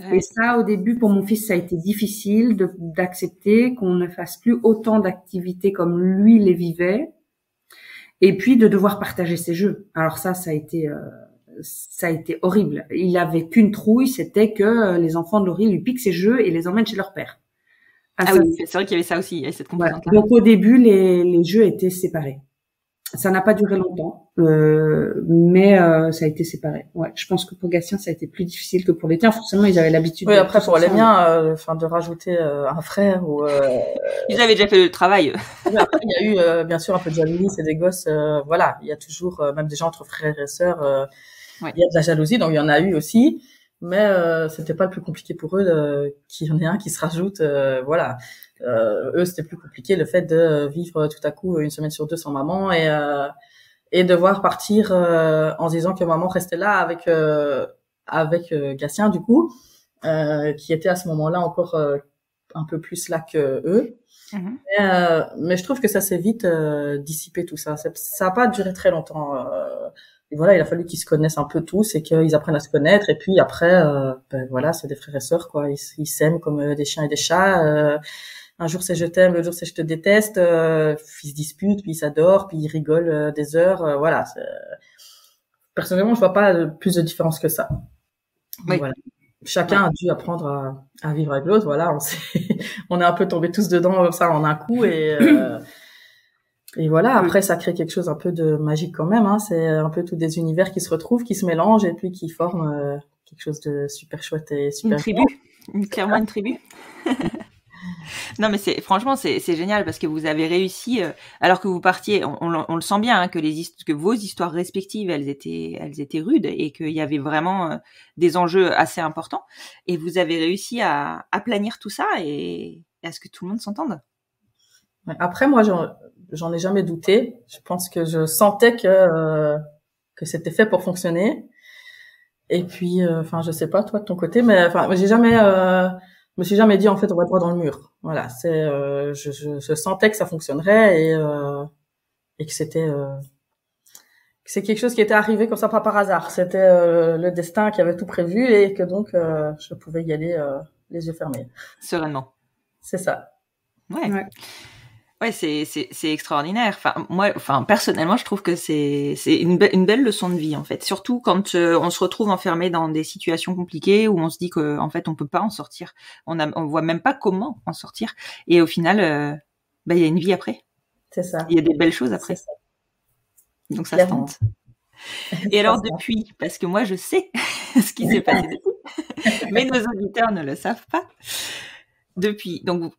Ouais. Et ça, au début, pour mon fils, ça a été difficile d'accepter qu'on ne fasse plus autant d'activités comme lui les vivait, et puis de devoir partager ses jeux. Alors ça a été horrible. Il avait qu'une trouille, c'était que les enfants de Laurie lui piquent ses jeux et les emmènent chez leur père. Ah oui, c'est vrai qu'il y avait ça aussi, il y avait cette composante-là. Donc au début, les jeux étaient séparés. Ça n'a pas duré longtemps, mais ça a été séparé. Ouais, je pense que pour Gatien, ça a été plus difficile que pour les tiens. Forcément, ils avaient l'habitude. Oui, après pour les miens, de rajouter un frère ou. Ils avaient déjà fait le travail. Après, il y a eu bien sûr un peu de jalousie, c'est des gosses. Voilà, il y a toujours même déjà entre frères et sœurs, il y a de la jalousie, donc il y en a eu aussi. Mais c'était pas le plus compliqué pour eux qu'il y en ait un qui se rajoute. Voilà, eux c'était plus compliqué le fait de vivre tout à coup une semaine sur 2 sans maman et devoir partir en se disant que maman restait là avec Gatien du coup, qui était à ce moment-là encore un peu plus là que eux. Mais je trouve que ça s'est vite dissipé tout ça. Ça a pas duré très longtemps. Et voilà, il a fallu qu'ils se connaissent un peu tous et qu'ils apprennent à se connaître. Et puis après, voilà, c'est des frères et sœurs, quoi. Ils s'aiment comme des chiens et des chats. Un jour c'est je t'aime, l'autre jour c'est je te déteste. Ils se disputent, puis ils s'adorent, puis ils rigolent des heures. Voilà. Personnellement, je vois pas plus de différence que ça. Oui. Voilà. Chacun a dû apprendre à vivre avec l'autre. Voilà, on est un peu tombés tous dedans comme ça en un coup et voilà, après ça crée quelque chose un peu de magique quand même, hein. C'est un peu tous des univers qui se retrouvent, qui se mélangent et puis qui forment quelque chose de super chouette et super. Une tribu, clairement une tribu. Non, mais franchement, c'est génial parce que vous avez réussi, alors que vous partiez, on le sent bien, hein, que vos histoires respectives, elles étaient rudes et qu'il y avait vraiment des enjeux assez importants. Et vous avez réussi à aplanir tout ça et à ce que tout le monde s'entende. Après, moi, j'en ai jamais douté. Je pense que je sentais que c'était fait pour fonctionner. Et puis, enfin, je sais pas toi de ton côté, mais enfin, je me suis jamais dit en fait on va droit dans le mur. Voilà, je sentais que ça fonctionnerait et que que c'est quelque chose qui était arrivé comme ça pas par hasard. C'était le destin qui avait tout prévu et que donc je pouvais y aller les yeux fermés. Sereinement. C'est ça. Ouais, c'est extraordinaire. Enfin, personnellement, je trouve que c'est une belle leçon de vie, en fait. Surtout quand on se retrouve enfermé dans des situations compliquées où on se dit que, en fait, on peut pas en sortir. On voit même pas comment en sortir. Et au final, il y a une vie après. C'est ça. Il y a des belles choses après. Donc ça se tente. Et alors depuis, parce que moi je sais ce qui s'est passé depuis, mais nos auditeurs ne le savent pas. Depuis, donc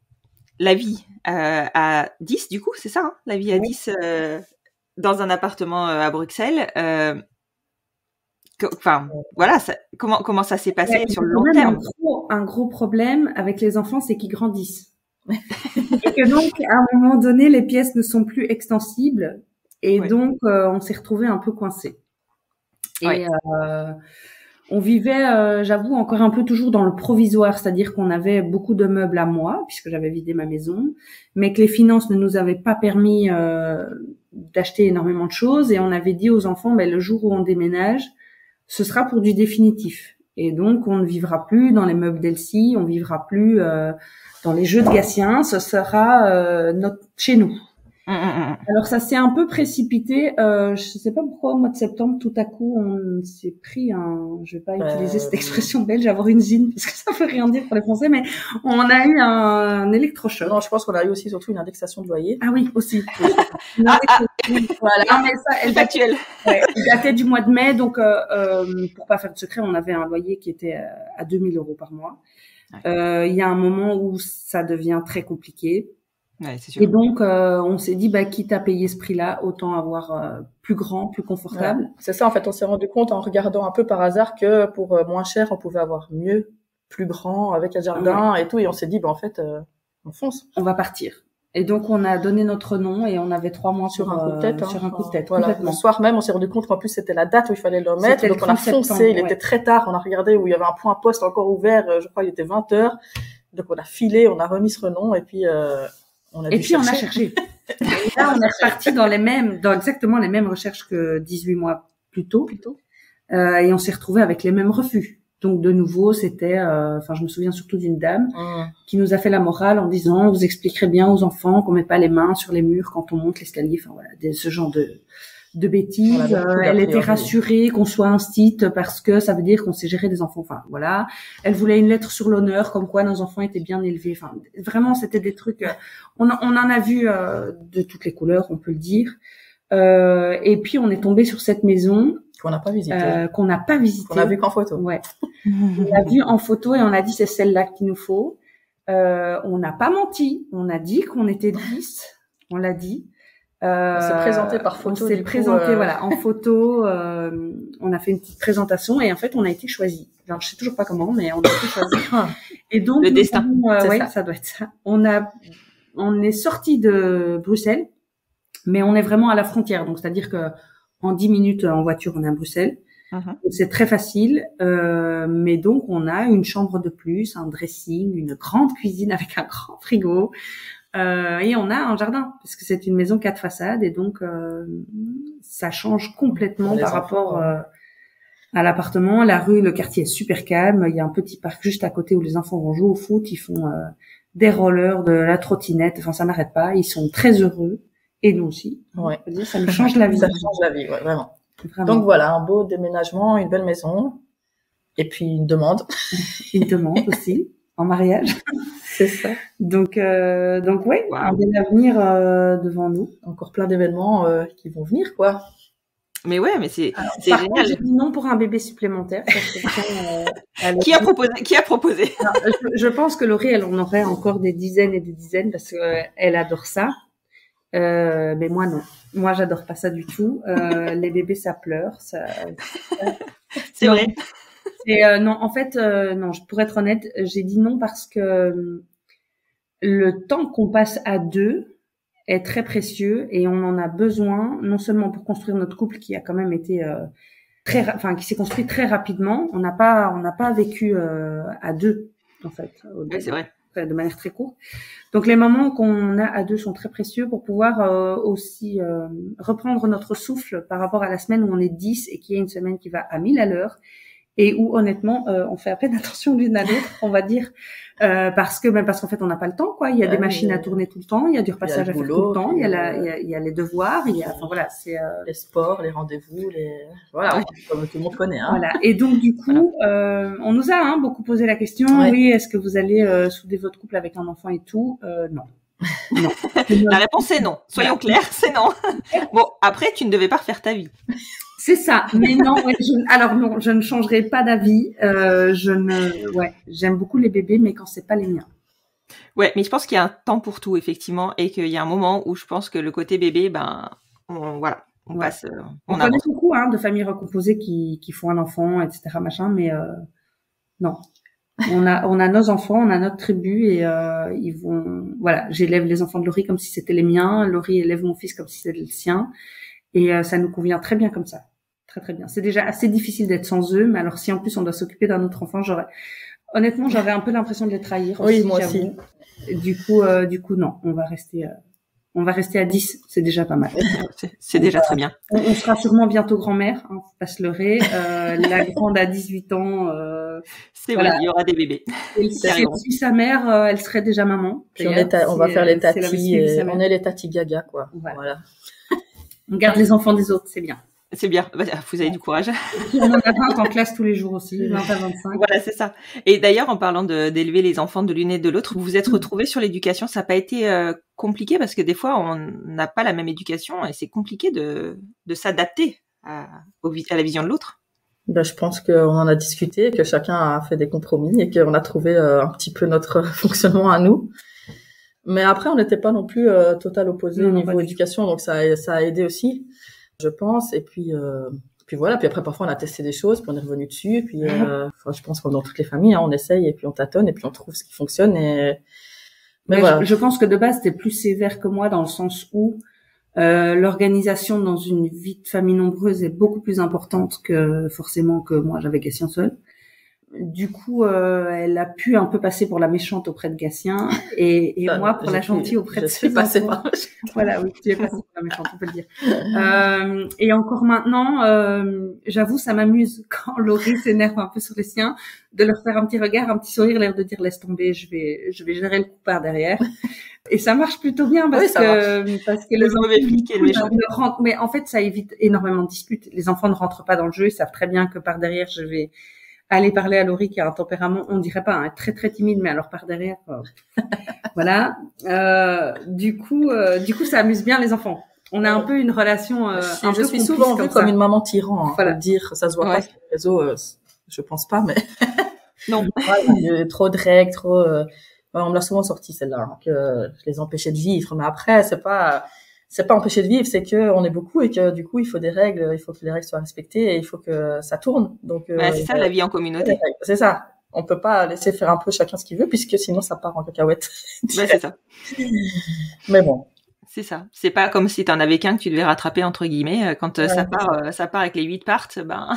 la vie à 10 du coup, c'est ça, hein, la vie à 10 dans un appartement à Bruxelles. Enfin, voilà, comment ça s'est passé sur le long terme. Un gros problème avec les enfants, c'est qu'ils grandissent. Et que donc, à un moment donné, les pièces ne sont plus extensibles. Et donc, on s'est retrouvés un peu coincés. Et on vivait, j'avoue, encore un peu toujours dans le provisoire, c'est-à-dire qu'on avait beaucoup de meubles à moi, puisque j'avais vidé ma maison, mais que les finances ne nous avaient pas permis d'acheter énormément de choses. Et on avait dit aux enfants, le jour où on déménage, ce sera pour du définitif. Et donc, on ne vivra plus dans les meubles d'Elsie, on vivra plus dans les jeux de Gatien, ce sera chez nous. Alors ça s'est un peu précipité. Je sais pas pourquoi au mois de septembre, tout à coup, on s'est pris je vais pas utiliser cette expression belge, avoir une zine, parce que ça veut rien dire pour les Français, mais on a eu un électrochoc. Non, je pense qu'on a eu aussi surtout une indexation de loyer. Ah oui, aussi. Voilà. Non, mais ça, elle factuelle. Elle datait du mois de mai, donc pour pas faire de secret, on avait un loyer qui était à 2000 € par mois. Il y a un moment où ça devient très compliqué. Ouais, c'est sûr. Et donc, on s'est dit, quitte à payer ce prix-là, autant avoir plus grand, plus confortable. Ouais. C'est ça, en fait, on s'est rendu compte en regardant un peu par hasard que pour moins cher, on pouvait avoir mieux, plus grand, avec un jardin et tout. Et on s'est dit, en fait, on fonce. On va partir. Et donc, on a donné notre nom et on avait 3 mois sur un coup de tête. Sur un coup de tête, voilà. Le soir même, on s'est rendu compte qu'en plus, c'était la date où il fallait le mettre. Donc, on a foncé. Il était très tard. On a regardé où il y avait un point poste encore ouvert. Je crois qu'il était 20h. Donc, on a filé, on a remis ce nom et puis... on a cherché. Et là, on est reparti dans exactement les mêmes recherches que 18 mois plus tôt. Et on s'est retrouvé avec les mêmes refus. Donc, de nouveau, c'était, je me souviens surtout d'une dame qui nous a fait la morale en disant, vous expliquerez bien aux enfants qu'on met pas les mains sur les murs quand on monte l'escalier. Enfin, voilà, ce genre de bêtises. Elle était rassurée qu'on soit un site parce que ça veut dire qu'on sait gérer des enfants. Enfin, voilà. Elle voulait une lettre sur l'honneur comme quoi nos enfants étaient bien élevés. Enfin, vraiment, c'était des trucs, on en a vu de toutes les couleurs, on peut le dire. Et puis, on est tombé sur cette maison qu'on n'a pas visitée. Qu'on a vu qu'en photo. Ouais. On l'a vu en photo et on a dit c'est celle-là qu'il nous faut. On n'a pas menti. On a dit qu'on était 10. On l'a dit. On s'est présenté par photo. On s'est présenté, voilà, en photo. On a fait une petite présentation et en fait, on a été choisis. Alors, je sais toujours pas comment, mais on a été choisis. Et donc, le destin. Ça doit être ça. On est sorti de Bruxelles, mais on est vraiment à la frontière. Donc, c'est-à-dire que en 10 minutes en voiture, on est à Bruxelles. Donc, c'est très facile. Mais donc, on a une chambre de plus, un dressing, une grande cuisine avec un grand frigo. Et on a un jardin parce que c'est une maison 4 façades et donc ça change complètement par rapport à l'appartement. La rue, le quartier est super calme. Il y a un petit parc juste à côté où les enfants vont jouer au foot. Ils font des rollers, de la trottinette. Enfin, ça n'arrête pas. Ils sont très heureux et nous aussi. Ouais. Ça nous change la vie. Ça change la vie, ouais, vraiment. Donc voilà, un beau déménagement, une belle maison et puis une demande. Une demande aussi en mariage. C'est ça. Donc ouais, un bel avenir devant nous. Encore plein d'événements qui vont venir, quoi. Mais ouais, mais c'est par génial. Contre, j'ai dit non pour un bébé supplémentaire. Qui a proposé? Alors, je pense que Laurie, elle en aurait encore des dizaines et des dizaines parce que elle adore ça. Mais moi non. Moi, j'adore pas ça du tout. Les bébés, ça pleure. C'est vrai. Non, en fait, non. Pour être honnête, j'ai dit non parce que le temps qu'on passe à deux est très précieux et on en a besoin non seulement pour construire notre couple qui a quand même été qui s'est construit très rapidement. On n'a pas vécu à deux en fait. Oui, c'est vrai. De manière très courte. Donc les moments qu'on a à deux sont très précieux pour pouvoir aussi reprendre notre souffle par rapport à la semaine où on est 10 et qui est une semaine qui va à 1000 à l'heure et où honnêtement on fait à peine attention l'une à l'autre, on va dire, parce qu'en fait on n'a pas le temps, quoi. Il y a des machines à tourner tout le temps, il y a du repassage à faire tout le temps, il y a les devoirs, enfin voilà, c'est les sports, les rendez-vous, voilà, comme tout le monde connaît. Hein. Voilà. Et donc du coup, on nous a beaucoup posé la question. Oui, est-ce que vous allez souder votre couple avec un enfant et tout? Non. Non. La réponse est non. Soyons clairs, c'est non. Bon, après, tu ne devais pas refaire ta vie. C'est ça. Mais non, alors non, je ne changerai pas d'avis. J'aime beaucoup les bébés, mais quand c'est pas les miens. Ouais, mais je pense qu'il y a un temps pour tout, effectivement, et qu'il y a un moment où je pense que le côté bébé, on passe. On connaît beaucoup de familles recomposées qui font un enfant, etc., machin, mais non. On a nos enfants, on a notre tribu et ils vont. Voilà, j'élève les enfants de Laurie comme si c'était les miens. Laurie élève mon fils comme si c'était le sien, et ça nous convient très bien comme ça, très très bien. C'est déjà assez difficile d'être sans eux, mais alors si en plus on doit s'occuper d'un autre enfant, j'aurais un peu l'impression de les trahir. Oui, moi aussi. Du coup, non, on va rester à 10, c'est déjà pas mal. C'est déjà très bien. On sera sûrement bientôt grand-mère, faut pas se leurrer. La grande a 18 ans. C'est vrai, il y aura des bébés. Si sa mère, elle serait déjà maman. Puis on va faire les tatis, on est les tatis gaga, quoi. Voilà. On garde les enfants des autres, c'est bien. C'est bien, vous avez du courage. On en a 20 en classe tous les jours aussi, 20 à 25. Voilà, c'est ça. Et d'ailleurs, en parlant d'élever les enfants de l'une et de l'autre, vous vous êtes retrouvés sur l'éducation. Ça n'a pas été compliqué parce que des fois, on n'a pas la même éducation et c'est compliqué de s'adapter à la vision de l'autre. Je pense qu'on en a discuté, que chacun a fait des compromis et qu'on a trouvé un petit peu notre fonctionnement à nous. Mais après, on n'était pas non plus total opposé au niveau éducation, donc ça a aidé aussi, je pense. Et puis voilà. Puis après, parfois, on a testé des choses, puis on est revenu dessus. Puis je pense comme dans toutes les familles, on essaye et puis on tâtonne et puis on trouve ce qui fonctionne. Mais voilà. Je pense que de base, t'es plus sévère que moi dans le sens où l'organisation dans une vie de famille nombreuse est beaucoup plus importante que forcément que moi j'avais Gatien seul. Du coup, elle a pu un peu passer pour la méchante auprès de Gatien et moi pour la gentille auprès de ses enfants. Voilà, oui, tu es passée pour la méchante, on peut le dire. Et encore maintenant, j'avoue, ça m'amuse quand Laurie s'énerve un peu sur les siens, de leur faire un petit regard, un petit sourire, l'air de dire laisse tomber, je vais gérer le coup par derrière. Et ça marche plutôt bien parce que les enfants mais en fait, ça évite énormément de disputes. Les enfants ne rentrent pas dans le jeu, ils savent très bien que par derrière, je vais aller parler à Laurie qui a un tempérament, on dirait pas, très très timide, mais alors par derrière, voilà. Du coup, ça amuse bien les enfants. On a un peu une relation un peu je suis souvent vue comme une maman tyran, voilà. Dire, ça se voit pas sur les réseaux, je pense pas, mais non. Il y a trop de règles, on me l'a souvent sorti celle-là, que je les empêchais de vivre, mais après c'est pas empêcher de vivre, c'est que on est beaucoup et que du coup il faut des règles, il faut que les règles soient respectées et il faut que ça tourne. Donc c'est ça la vie en communauté. C'est ça. On peut pas laisser faire un peu chacun ce qu'il veut puisque sinon ça part en cacahuète. C'est ça. Mais bon. C'est ça. C'est pas comme si t'en avais qu'un que tu devais rattraper entre guillemets quand ça part avec les 8 parts, en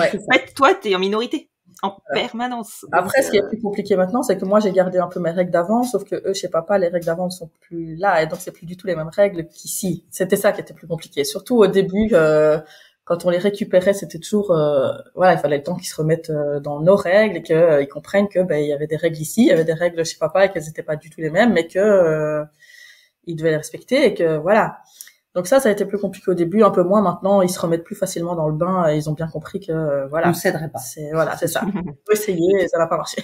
fait toi t'es en minorité. En permanence. Après, ce qui est plus compliqué maintenant, c'est que moi, j'ai gardé un peu mes règles d'avant, sauf que eux, chez papa, les règles d'avant ne sont plus là, et donc c'est plus du tout les mêmes règles qu'ici. C'était ça qui était plus compliqué. Surtout au début, quand on les récupérait, c'était toujours, il fallait le temps qu'ils se remettent dans nos règles et qu'ils comprennent que, il y avait des règles ici, il y avait des règles chez papa et qu'elles n'étaient pas du tout les mêmes, mais que ils devaient les respecter et que voilà. Donc ça a été plus compliqué au début, un peu moins maintenant, ils se remettent plus facilement dans le bain et ils ont bien compris que on céderait pas. C'est ça. On peut essayer, ça n'a pas marché.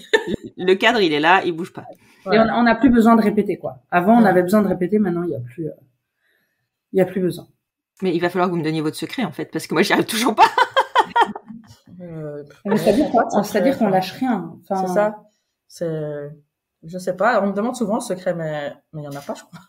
Le cadre, il est là, il bouge pas. Et on n'a plus besoin de répéter quoi. Avant, on avait besoin de répéter, maintenant il y a plus besoin. Mais il va falloir que vous me donniez votre secret, en fait, parce que moi, j'y arrive toujours pas. C'est-à-dire qu'on lâche rien. Enfin, c'est ça. Je sais pas. On me demande souvent le secret, mais il y en a pas, je crois.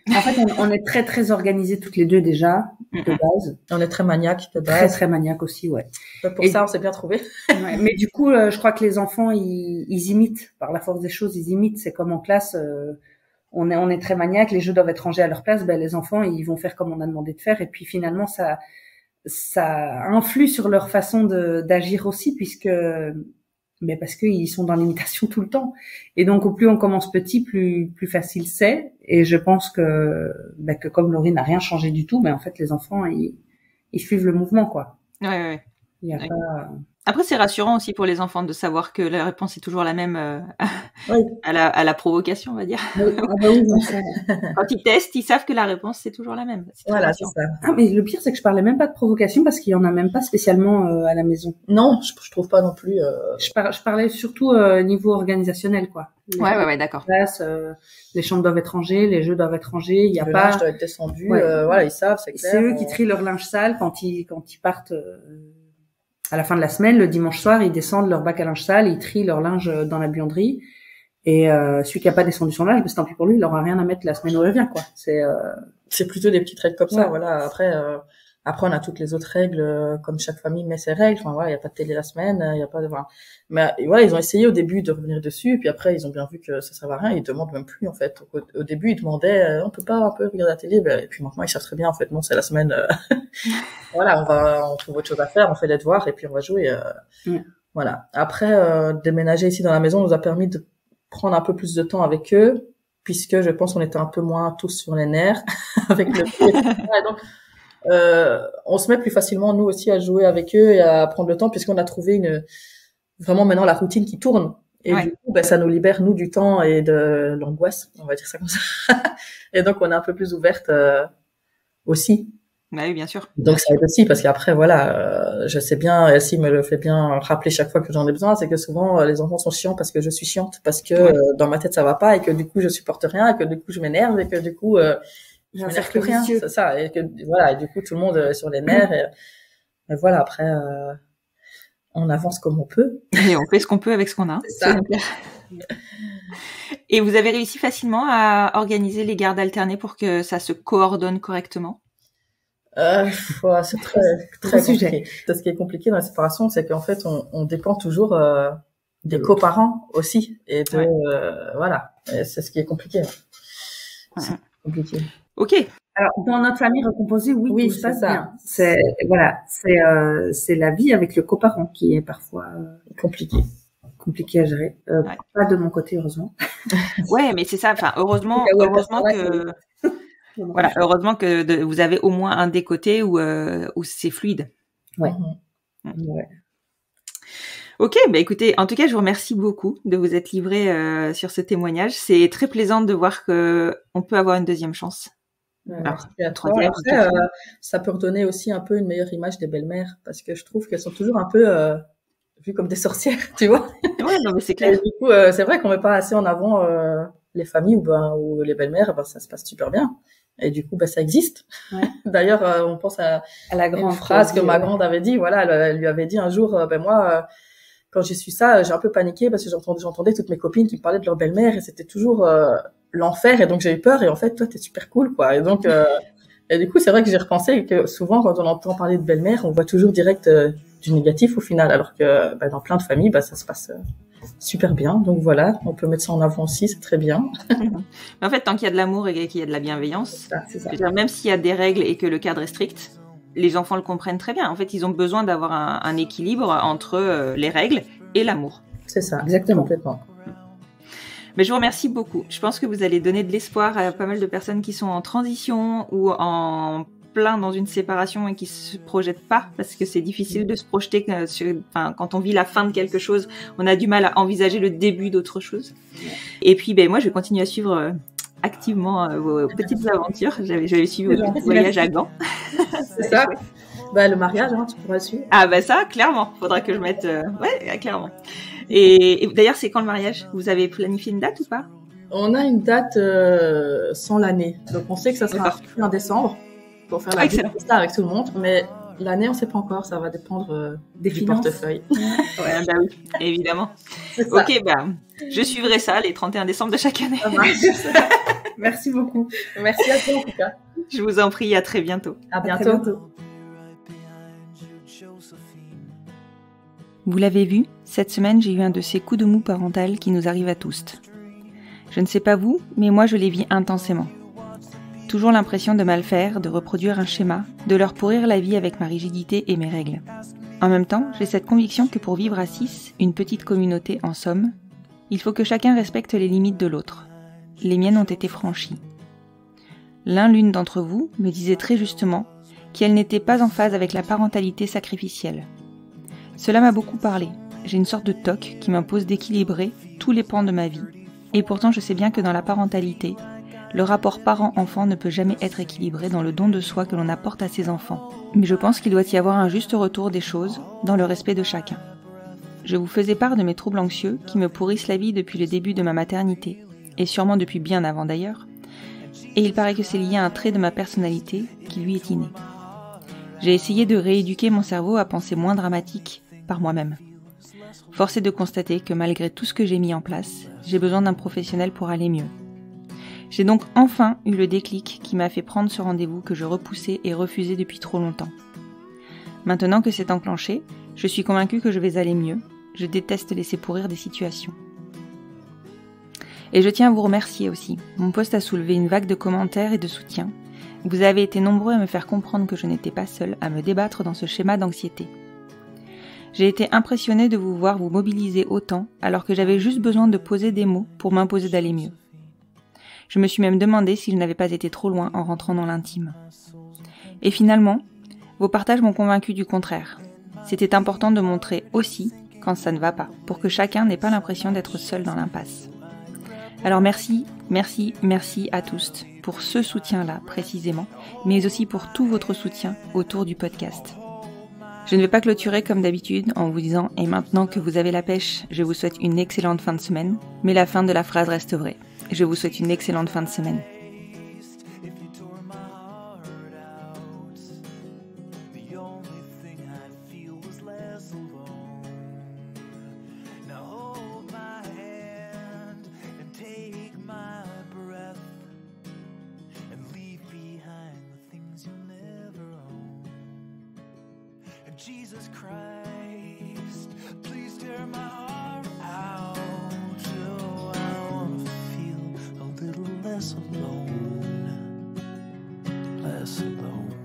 En fait, on est très, très organisés toutes les deux déjà, de base. On est très maniaques de base. Très, très maniaques aussi, ouais. Pour ça, on s'est bien trouvés. Ouais, mais du coup, je crois que les enfants, ils imitent. Par la force des choses, ils imitent. C'est comme en classe, on est très maniaques, les jeux doivent être rangés à leur place, les enfants, ils vont faire comme on a demandé de faire. Et puis finalement, ça influe sur leur façon d'agir aussi, parce qu'ils sont dans l'imitation tout le temps. Et donc, au plus on commence petit, plus facile c'est. Et je pense que comme Laurie n'a rien changé du tout, en fait, les enfants, ils suivent le mouvement, quoi. Ouais. Il y a pas... Après, c'est rassurant aussi pour les enfants de savoir que la réponse est toujours la même à la provocation, on va dire. Oui. Quand ils testent, ils savent que la réponse, c'est toujours la même. Voilà, c'est ça. Ah, mais le pire, c'est que je parlais même pas de provocation parce qu'il y en a même pas spécialement à la maison. Non, je trouve pas non plus. Je parlais surtout niveau organisationnel, quoi. Ouais, d'accord. Les chambres doivent être rangées, les jeux doivent être rangés. Il y a le pas. Linge doit être descendu. Voilà, ils savent, c'est clair. C'est eux qui trient leur linge sale quand ils partent. À la fin de la semaine, le dimanche soir, ils descendent leur bac à linge sale, ils trient leur linge dans la buanderie. Et celui qui a pas descendu son linge, tant pis pour lui, il aura rien à mettre la semaine où il revient, quoi. C'est plutôt des petites règles comme ça, voilà. Après on a toutes les autres règles, comme chaque famille met ses règles. Enfin voilà, il y a pas de télé la semaine, il y a pas de. Mais voilà, ils ont essayé au début de revenir dessus, et puis après ils ont bien vu que ça servait à rien. Ils demandent même plus en fait. Au début ils demandaient, on peut pas un peu regarder la télé, et puis maintenant ils savent très bien en fait. Non, c'est la semaine. Voilà, on trouve autre chose à faire, on fait les devoirs et puis on va jouer. Voilà. Après déménager ici dans la maison nous a permis de prendre un peu plus de temps avec eux, puisque je pense qu'on était un peu moins tous sur les nerfs avec le et donc on se met plus facilement nous aussi à jouer avec eux et à prendre le temps, puisqu'on a trouvé vraiment maintenant la routine qui tourne, et du coup ça nous libère nous du temps et de l'angoisse, on va dire ça comme ça. Et donc on est un peu plus ouverte aussi. Oui, bien sûr. Donc ça aide aussi, parce qu'après voilà, je sais bien, Elsie me le fait bien rappeler chaque fois que j'en ai besoin, c'est que souvent les enfants sont chiants parce que je suis chiante, parce que dans ma tête ça va pas, et que du coup je supporte rien, et que du coup je m'énerve, et que du coup je m'énerve plus rien, c'est ça, et que voilà, et du coup tout le monde est sur les nerfs, et voilà, après on avance comme on peut et on fait ce qu'on peut avec ce qu'on a. C'est ça. Et vous avez réussi facilement à organiser les gardes alternées pour que ça se coordonne correctement? C'est très compliqué. Ce qui est compliqué dans la séparation, c'est qu'en fait on dépend toujours des coparents aussi, et voilà, et c'est ce qui est compliqué. C'est compliqué. Ok. Alors dans notre famille recomposée, tout se passe bien. C'est la vie avec le coparent qui est parfois compliqué à gérer. Pas de mon côté, heureusement. Ouais, mais c'est ça. Enfin, heureusement que. Voilà, heureusement que vous avez au moins un des côtés où c'est fluide. Ouais. Ouais. Ok, écoutez, en tout cas, je vous remercie beaucoup de vous être livré sur ce témoignage. C'est très plaisant de voir que on peut avoir une deuxième chance. Alors, troisième. Après, ça peut redonner aussi un peu une meilleure image des belles-mères, parce que je trouve qu'elles sont toujours un peu vues comme des sorcières, tu vois. Ouais, non, mais c'est clair. Et du coup, c'est vrai qu'on met pas assez en avant les familles où les belles-mères, ça se passe super bien. Et du coup, ça existe. Ouais. D'ailleurs, on pense à la grande phrase que ma grande avait dit. Voilà, elle lui avait dit un jour, moi, quand j'ai su ça, j'ai un peu paniqué, parce que j'entendais toutes mes copines qui me parlaient de leur belle-mère, et c'était toujours l'enfer, et donc j'ai eu peur. Et en fait, toi, t'es super cool, quoi. Et donc, et du coup, c'est vrai que j'ai repensé que souvent, quand on entend parler de belle-mère, on voit toujours direct du négatif au final, alors que dans plein de familles, ça se passe super bien. Donc voilà, on peut mettre ça en avant aussi, c'est très bien. Mais en fait, tant qu'il y a de l'amour et qu'il y a de la bienveillance, c'est ça. Même s'il y a des règles et que le cadre est strict, les enfants le comprennent très bien. En fait, ils ont besoin d'avoir un équilibre entre les règles et l'amour. C'est ça, exactement. Complètement. Mais je vous remercie beaucoup. Je pense que vous allez donner de l'espoir à pas mal de personnes qui sont en transition ou en plein dans une séparation et qui se projettent pas, parce que c'est difficile de se projeter quand on vit la fin de quelque chose, on a du mal à envisager le début d'autre chose. Et puis moi je vais continuer à suivre activement vos petites aventures. J'avais suivi votre petit voyage à Gand. C'est ça. Le mariage, tu pourras suivre. Ah ça, clairement. Faudra que je mette... Ouais, clairement. Et d'ailleurs, c'est quand le mariage? Vous avez planifié une date ou pas? On a une date sans l'année. Donc on sait que ça sera en décembre. pour faire la liste avec tout le monde. Mais l'année, on ne sait pas encore. Ça va dépendre des du finances. portefeuille. Ouais, bah oui, évidemment. Ok, bah, je suivrai ça les 31 décembre de chaque année. Merci beaucoup. Merci à toi en tout cas. Je vous en prie, à très bientôt. À bientôt. Vous l'avez vu, cette semaine, j'ai eu un de ces coups de mou parental qui nous arrivent à tous. Je ne sais pas vous, mais moi je les vis intensément. Toujours l'impression de mal faire, de reproduire un schéma, de leur pourrir la vie avec ma rigidité et mes règles. En même temps, j'ai cette conviction que pour vivre à 6, une petite communauté en somme, il faut que chacun respecte les limites de l'autre. Les miennes ont été franchies. L'une d'entre vous me disait très justement qu'elle n'était pas en phase avec la parentalité sacrificielle. Cela m'a beaucoup parlé. J'ai une sorte de toc qui m'impose d'équilibrer tous les pans de ma vie. Et pourtant, je sais bien que dans la parentalité, le rapport parent-enfant ne peut jamais être équilibré dans le don de soi que l'on apporte à ses enfants. Mais je pense qu'il doit y avoir un juste retour des choses dans le respect de chacun. Je vous faisais part de mes troubles anxieux qui me pourrissent la vie depuis le début de ma maternité, et sûrement depuis bien avant d'ailleurs, et il paraît que c'est lié à un trait de ma personnalité qui lui est inné. J'ai essayé de rééduquer mon cerveau à penser moins dramatique par moi-même. Force est de constater que malgré tout ce que j'ai mis en place, j'ai besoin d'un professionnel pour aller mieux. J'ai donc enfin eu le déclic qui m'a fait prendre ce rendez-vous que je repoussais et refusais depuis trop longtemps. Maintenant que c'est enclenché, je suis convaincue que je vais aller mieux. Je déteste laisser pourrir des situations. Et je tiens à vous remercier aussi. Mon post a soulevé une vague de commentaires et de soutien. Vous avez été nombreux à me faire comprendre que je n'étais pas seule à me débattre dans ce schéma d'anxiété. J'ai été impressionnée de vous voir vous mobiliser autant alors que j'avais juste besoin de poser des mots pour m'imposer d'aller mieux. Je me suis même demandé si je n'avais pas été trop loin en rentrant dans l'intime. Et finalement, vos partages m'ont convaincu du contraire. C'était important de montrer aussi quand ça ne va pas, pour que chacun n'ait pas l'impression d'être seul dans l'impasse. Alors merci à tous pour ce soutien-là précisément, mais aussi pour tout votre soutien autour du podcast. Je ne vais pas clôturer comme d'habitude en vous disant « Et maintenant que vous avez la pêche, je vous souhaite une excellente fin de semaine », mais la fin de la phrase reste vraie. Je vous souhaite une excellente fin de semaine. Jesus Christ, please tear my heart out. Oh, I wanna feel a little less alone, less alone.